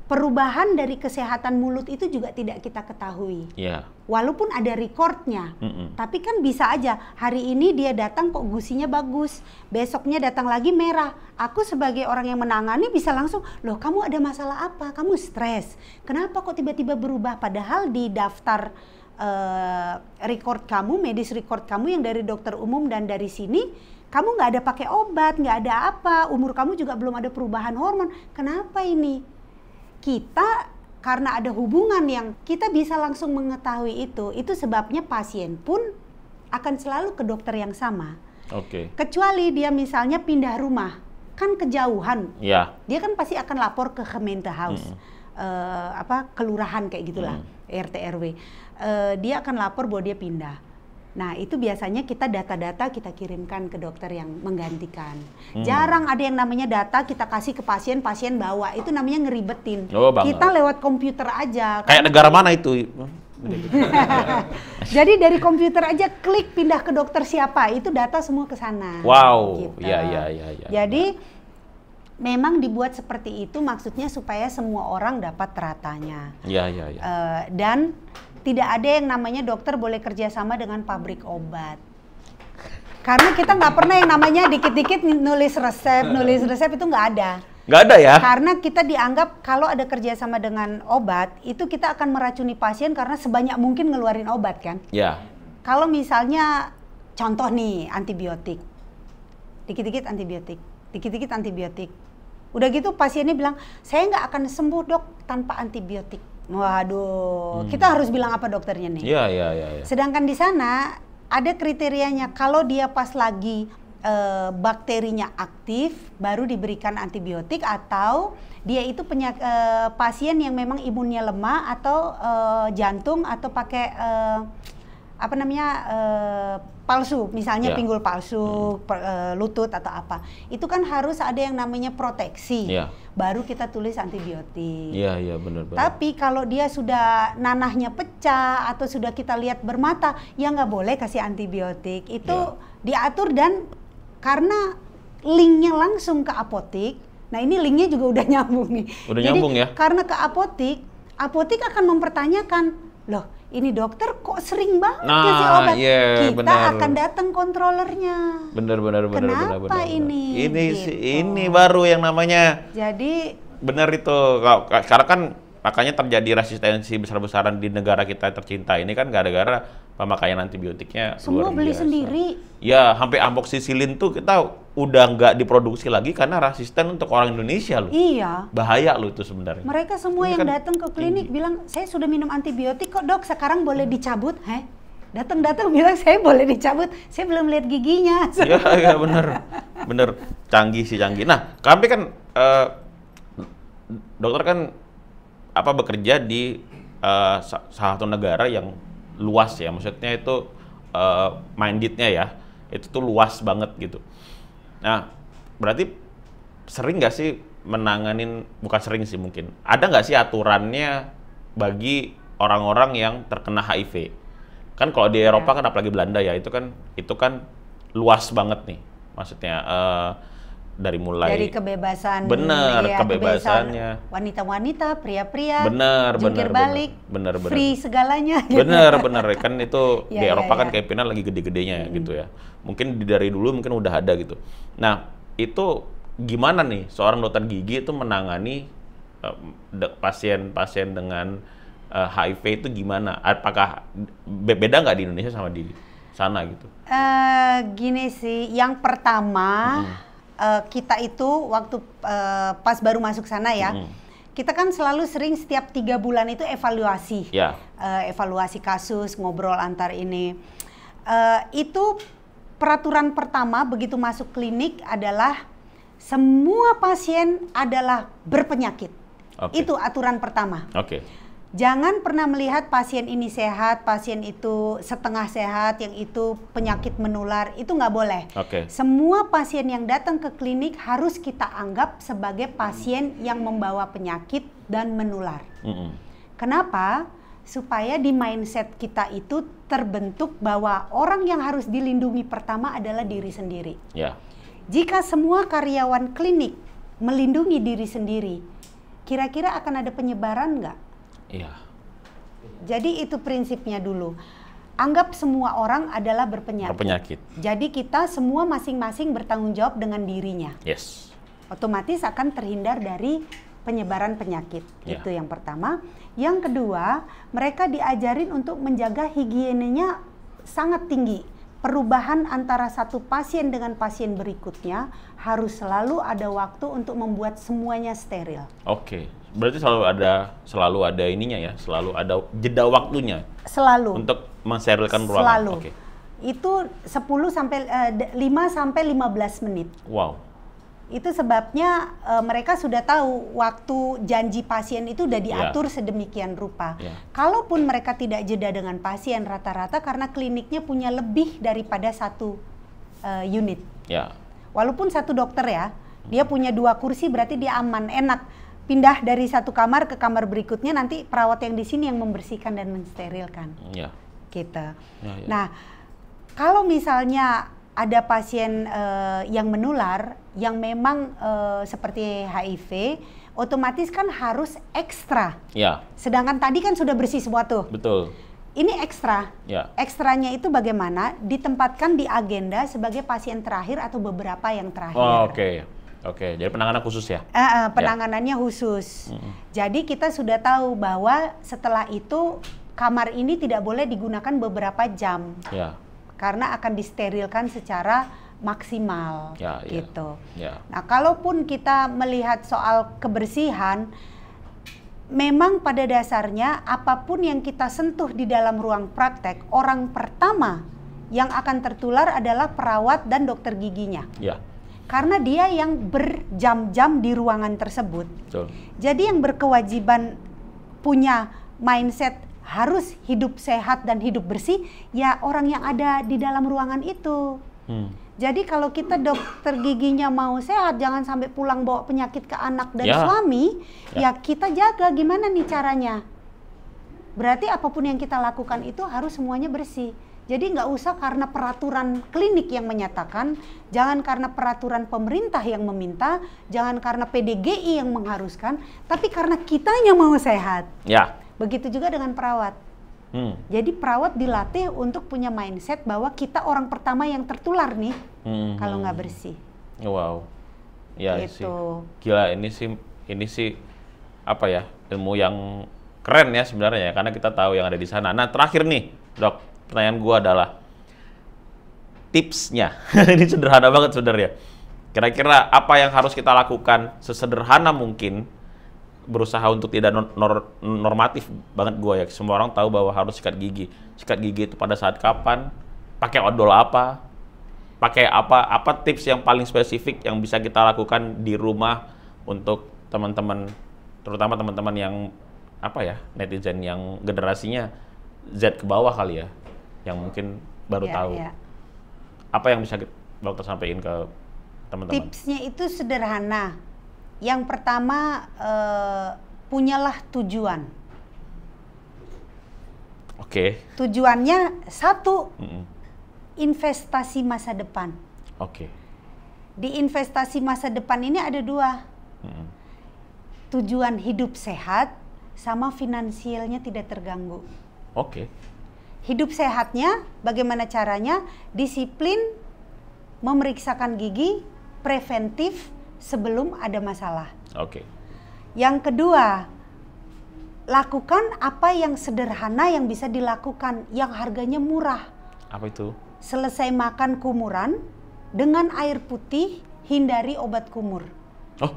Perubahan dari kesehatan mulut itu juga tidak kita ketahui. Walaupun ada recordnya, tapi kan bisa aja hari ini dia datang kok gusinya bagus, besoknya datang lagi merah. Aku sebagai orang yang menangani bisa langsung, loh kamu ada masalah apa? Kamu stres. Kenapa kok tiba-tiba berubah? Padahal di daftar record kamu, medis record kamu yang dari dokter umum dan dari sini, kamu nggak ada pakai obat, nggak ada apa, umur kamu juga belum ada perubahan hormon. Kenapa ini? Kita karena ada hubungan yang kita bisa langsung mengetahui itu sebabnya pasien pun akan selalu ke dokter yang sama. Kecuali dia misalnya pindah rumah, kan kejauhan. Dia kan pasti akan lapor ke Gemeentehuis, kelurahan kayak gitulah, RT RW. Dia akan lapor bahwa dia pindah. Nah itu biasanya kita data-data kita kirimkan ke dokter yang menggantikan. Jarang ada yang namanya data kita kasih ke pasien, pasien bawa. Itu namanya ngeribetin. Kita lewat komputer aja. Kayak negara mana itu? Jadi dari komputer aja klik pindah ke dokter siapa, itu data semua ke sana. Wow, gitu. ya. Jadi memang dibuat seperti itu maksudnya supaya semua orang dapat teratanya. Dan tidak ada yang namanya dokter boleh kerjasama dengan pabrik obat. Karena kita nggak pernah yang namanya dikit-dikit nulis resep itu nggak ada. Nggak ada ya? Karena kita dianggap kalau ada kerjasama dengan obat, itu kita akan meracuni pasien karena sebanyak mungkin ngeluarin obat kan? Kalau misalnya contoh nih antibiotik, dikit-dikit antibiotik. Udah gitu pasiennya bilang, saya nggak akan sembuh dok tanpa antibiotik. Waduh, kita harus bilang apa dokternya nih? Sedangkan di sana ada kriterianya, kalau dia pas lagi bakterinya aktif, baru diberikan antibiotik, atau dia itu pasien yang memang imunnya lemah, atau jantung, atau pakai palsu, misalnya pinggul palsu, lutut atau apa. Itu kan harus ada yang namanya proteksi. Baru kita tulis antibiotik. Benar. Tapi kalau dia sudah nanahnya pecah atau sudah kita lihat bermata, ya nggak boleh kasih antibiotik. Itu diatur, dan karena linknya langsung ke apotik. Nah ini linknya juga udah nyambung nih. Nyambung ya? Karena ke apotik akan mempertanyakan, loh ini dokter kok sering banget kasih obat. Kita akan datang kontrolernya. Bener. Kenapa ini? Ini baru yang namanya. Jadi bener itu. Karena kan makanya terjadi resistensi besar-besaran di negara kita tercinta ini kan gara-gara pemakaian antibiotiknya semua beli sendiri. Ya, sampai amoxicillin tuh kita udah nggak diproduksi lagi karena resisten untuk orang Indonesia loh. Bahaya loh itu sebenarnya. Mereka semua ini yang kan datang ke klinik bilang, saya sudah minum antibiotik kok dok, sekarang boleh dicabut. Datang bilang saya boleh dicabut, saya belum lihat giginya. Iya benar. Bener, canggih sih canggih. Nah, kami kan dokter kan bekerja di salah satu negara yang luas ya, maksudnya itu mindednya ya, itu tuh luas banget gitu. Nah, berarti sering nggak sih menanganin, bukan sering sih mungkin, ada nggak sih aturannya bagi orang-orang yang terkena HIV? Kan kalau di Eropa kan apalagi Belanda ya, itu kan luas banget nih, maksudnya dari kebebasan, kebebasannya, wanita-wanita, pria-pria, bener balik, free segalanya. Bener kan itu di Eropa kan kayak final lagi gede-gedenya gitu ya. Mungkin dari dulu mungkin udah ada gitu. Nah, itu gimana nih seorang dokter gigi itu menangani pasien-pasien dengan HIV itu gimana? Apakah beda nggak di Indonesia sama di sana gitu? Gini sih, yang pertama kita itu waktu pas baru masuk sana ya, kita kan selalu sering setiap 3 bulan itu evaluasi, evaluasi kasus, ngobrol antar ini. Itu peraturan pertama begitu masuk klinik adalah semua pasien adalah berpenyakit. Itu aturan pertama. Jangan pernah melihat pasien ini sehat, pasien itu setengah sehat, yang itu penyakit menular, itu nggak boleh. Semua pasien yang datang ke klinik harus kita anggap sebagai pasien yang membawa penyakit dan menular. Kenapa? Supaya di mindset kita itu terbentuk bahwa orang yang harus dilindungi pertama adalah diri sendiri. Jika semua karyawan klinik melindungi diri sendiri, kira-kira akan ada penyebaran nggak? Jadi itu prinsipnya dulu. Anggap semua orang adalah berpenyakit. Jadi kita semua masing-masing bertanggung jawab dengan dirinya. Otomatis akan terhindar dari penyebaran penyakit. Itu yang pertama. Yang kedua, mereka diajarin untuk menjaga higienenya sangat tinggi. Perubahan antara satu pasien dengan pasien berikutnya harus selalu ada waktu untuk membuat semuanya steril. Berarti selalu ada ininya ya, selalu ada jeda waktunya. Untuk mensterilkan ruangan. Itu 5 sampai 15 menit. Itu sebabnya mereka sudah tahu waktu janji pasien itu udah diatur sedemikian rupa. Kalaupun mereka tidak jeda dengan pasien rata-rata karena kliniknya punya lebih daripada 1 unit. Walaupun 1 dokter ya, dia punya 2 kursi berarti dia aman, enak. Pindah dari 1 kamar ke kamar berikutnya, nanti perawat yang di sini yang membersihkan dan mensterilkan. Gitu. Nah, kalau misalnya ada pasien yang menular, yang memang seperti HIV, otomatis kan harus ekstra. Sedangkan tadi kan sudah bersih semua tuh. Ini ekstra. Ekstranya itu bagaimana? Ditempatkan di agenda sebagai pasien terakhir atau beberapa yang terakhir. Jadi penanganan khusus ya? Penanganannya khusus. Jadi kita sudah tahu bahwa setelah itu kamar ini tidak boleh digunakan beberapa jam. Karena akan disterilkan secara maksimal. Gitu. Nah, kalaupun kita melihat soal kebersihan, memang pada dasarnya apapun yang kita sentuh di dalam ruang praktek, orang pertama yang akan tertular adalah perawat dan dokter giginya. Karena dia yang berjam-jam di ruangan tersebut. Jadi yang berkewajiban punya mindset harus hidup sehat dan hidup bersih, ya orang yang ada di dalam ruangan itu. Jadi kalau kita dokter giginya mau sehat, jangan sampai pulang bawa penyakit ke anak dan suami, ya kita jaga gimana nih caranya. Berarti apapun yang kita lakukan itu harus semuanya bersih. Jadi nggak usah karena peraturan klinik yang menyatakan, jangan karena peraturan pemerintah yang meminta, jangan karena PDGI yang mengharuskan, tapi karena kitanya mau sehat. Begitu juga dengan perawat. Jadi perawat dilatih untuk punya mindset bahwa kita orang pertama yang tertular nih kalau nggak bersih. Sih. Gila, ini sih apa ya, ilmu yang keren ya sebenarnya ya, karena kita tahu yang ada di sana. Nah, terakhir nih, Dok. Pertanyaan gue adalah tipsnya. Ini sederhana banget sebenarnya. Kira-kira apa yang harus kita lakukan sesederhana mungkin, berusaha untuk tidak normatif banget gue ya. Semua orang tahu bahwa harus sikat gigi. Sikat gigi itu pada saat kapan, pakai odol apa, pakai apa tips yang paling spesifik yang bisa kita lakukan di rumah untuk teman-teman, terutama teman-teman yang netizen yang generasinya Z ke bawah kali ya, yang mungkin baru tahu. Apa yang bisa dokter sampaikan ke teman-teman? Tipsnya itu sederhana. Yang pertama, punyalah tujuan. Oke. Tujuannya satu, investasi masa depan. Oke. Di investasi masa depan ini ada dua. Tujuan hidup sehat sama finansialnya tidak terganggu. Oke. Hidup sehatnya bagaimana caranya? Disiplin memeriksakan gigi preventif sebelum ada masalah. Oke. Yang kedua, lakukan apa yang sederhana yang bisa dilakukan, yang harganya murah. Apa itu? Selesai makan kumuran, dengan air putih, hindari obat kumur. Oh.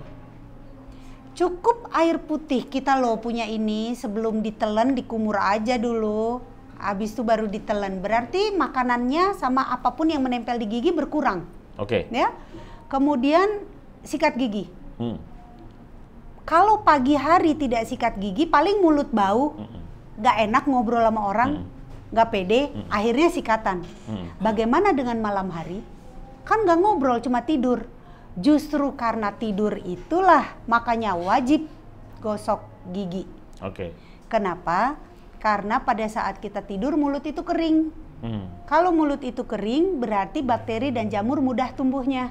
Cukup air putih kita loh punya ini, sebelum ditelan dikumur aja dulu. Habis itu baru ditelan. Berarti makanannya sama apapun yang menempel di gigi berkurang. Oke. Ya. Kemudian sikat gigi. Kalau pagi hari tidak sikat gigi, paling mulut bau, nggak enak ngobrol sama orang, nggak pede, akhirnya sikatan. Bagaimana dengan malam hari? Kan nggak ngobrol, cuma tidur. Justru karena tidur itulah makanya wajib gosok gigi. Oke. Kenapa? Karena pada saat kita tidur mulut itu kering. Kalau mulut itu kering berarti bakteri dan jamur mudah tumbuhnya.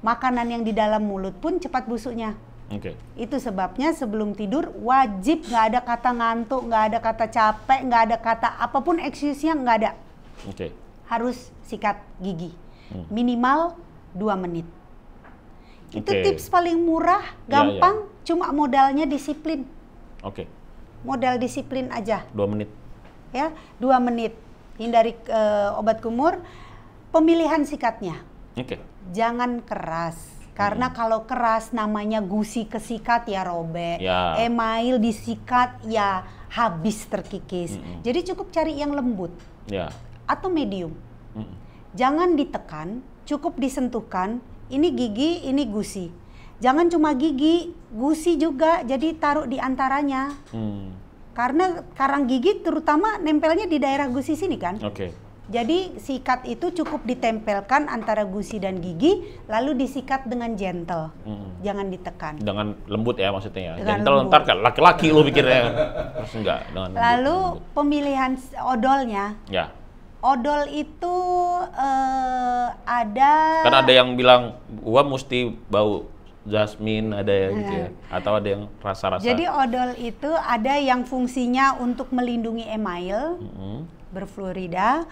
Makanan yang di dalam mulut pun cepat busuknya. Itu sebabnya sebelum tidur wajib, nggak ada kata ngantuk, nggak ada kata capek, nggak ada kata apapun excuse-nya, nggak ada. Harus sikat gigi. Minimal 2 menit. Itu tips paling murah, gampang, cuma modalnya disiplin. Modal disiplin aja. 2 menit. Ya, 2 menit. Hindari obat kumur. Pemilihan sikatnya. Jangan keras. Karena kalau keras namanya gusi kesikat ya robek. Email disikat ya habis terkikis. Jadi cukup cari yang lembut. Atau medium. Jangan ditekan, cukup disentuhkan. Ini gigi, ini gusi. Jangan cuma gigi, gusi juga, jadi taruh di antaranya. Karena karang gigi terutama nempelnya di daerah gusi sini kan. Jadi sikat itu cukup ditempelkan antara gusi dan gigi, lalu disikat dengan gentle. Jangan ditekan. Dengan lembut ya maksudnya ya. Dengan gentle lembut. ntar kan laki-laki lo pikirnya. Terus enggak dengan Lalu lembut. pemilihan odolnya. Odol itu ada. Kan ada yang bilang gua mesti bau jasmine, ada ya gitu ya. Atau ada yang rasa-rasa. Jadi odol itu ada yang fungsinya untuk melindungi email berfluorida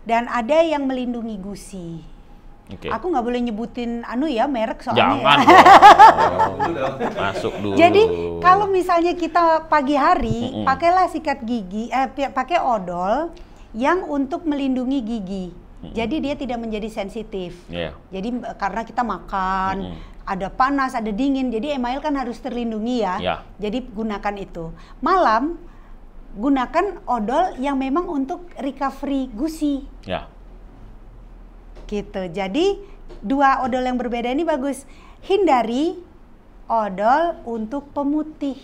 dan ada yang melindungi gusi. Aku nggak boleh nyebutin merek soalnya. Jangan dong. Masuk dulu. Jadi kalau misalnya kita pagi hari pakailah sikat gigi, pakai odol yang untuk melindungi gigi. Jadi dia tidak menjadi sensitif. Jadi karena kita makan, ada panas, ada dingin, jadi email kan harus terlindungi ya. Jadi gunakan itu. Malam gunakan odol yang memang untuk recovery gusi. Gitu. Jadi 2 odol yang berbeda ini bagus. Hindari odol untuk pemutih.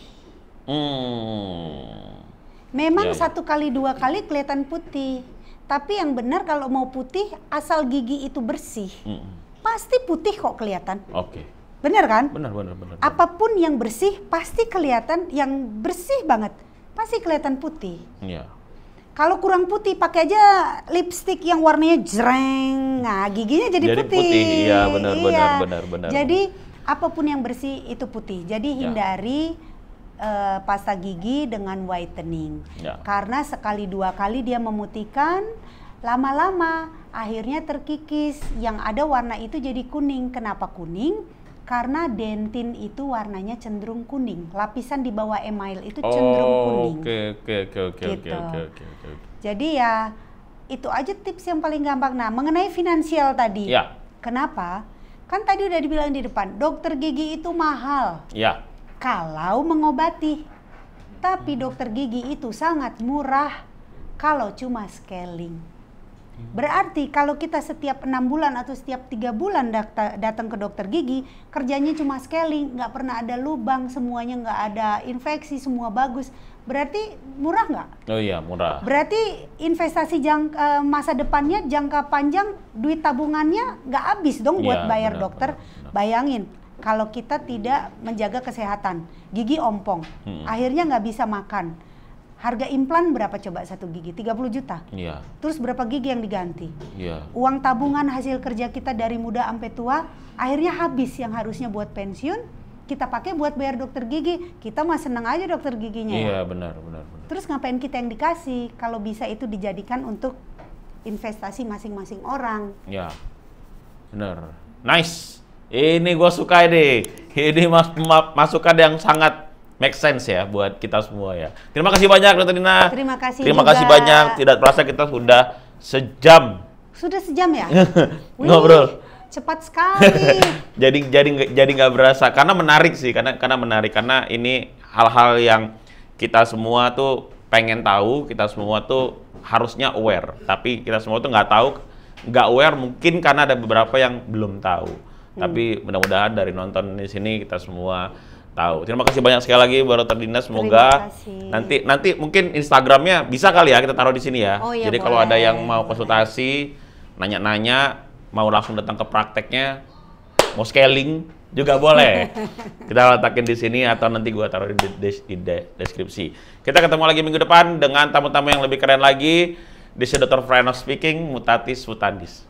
Memang 1 kali 2 kali kelihatan putih, tapi yang benar kalau mau putih asal gigi itu bersih, pasti putih kok kelihatan. Benar kan? Benar. Apapun yang bersih pasti kelihatan, yang bersih banget pasti kelihatan putih. Kalau kurang putih pakai aja lipstik yang warnanya jreng, nah giginya jadi putih. Iya benar. Jadi apapun yang bersih itu putih. Jadi hindari pasta gigi dengan whitening. Karena sekali 2 kali dia memutihkan, lama-lama akhirnya terkikis. Yang ada warna itu jadi kuning. Kenapa kuning? Karena dentin itu warnanya cenderung kuning. Lapisan di bawah email itu cenderung kuning. Oke. Jadi ya itu aja tips yang paling gampang. Nah, mengenai finansial tadi. Kenapa? Kan tadi udah dibilang di depan, dokter gigi itu mahal. Kalau mengobati. Tapi dokter gigi itu sangat murah kalau cuma scaling. Berarti kalau kita setiap 6 bulan atau setiap 3 bulan datang ke dokter gigi, kerjanya cuma scaling, nggak pernah ada lubang, semuanya nggak ada infeksi, semua bagus. Berarti murah nggak? Oh iya, murah. Berarti investasi masa depannya, jangka panjang, duit tabungannya nggak habis dong buat bayar dokter. Bayangin, kalau kita tidak menjaga kesehatan, gigi ompong, akhirnya nggak bisa makan. Harga implan berapa coba satu gigi? 30 juta. Iya. Terus berapa gigi yang diganti? Iya. Uang tabungan hasil kerja kita dari muda sampai tua, akhirnya habis yang harusnya buat pensiun, kita pakai buat bayar dokter gigi. Kita mah seneng aja dokter giginya. Iya, benar. Terus ngapain kita yang dikasih? Kalau bisa itu dijadikan untuk investasi masing-masing orang. Iya. Benar. Nice. Ini gua suka deh. Ini masukan yang sangat make sense ya buat kita semua ya. Terima kasih banyak Dokter Dina. Terima kasih. Terima kasih banyak. Tidak terasa kita sudah sejam. Sudah sejam ya? Ngobrol. Cepat sekali. jadi nggak berasa karena menarik sih karena ini hal-hal yang kita semua tuh pengen tahu, kita semua tuh harusnya aware. Tapi kita semua tuh nggak aware mungkin karena ada beberapa yang belum tahu. Tapi mudah-mudahan dari nonton di sini kita semua tahu. Terima kasih banyak sekali lagi buat Dokter Dina. Semoga nanti mungkin Instagramnya bisa kali ya kita taruh di sini ya. Oh, iya, jadi kalau ada yang mau konsultasi, nanya-nanya, mau langsung datang ke prakteknya, mau scaling juga boleh. Kita letakin di sini atau nanti gua taruh di deskripsi. Kita ketemu lagi minggu depan dengan tamu-tamu yang lebih keren lagi. This is Dr. Frano speaking, mutatis mutandis.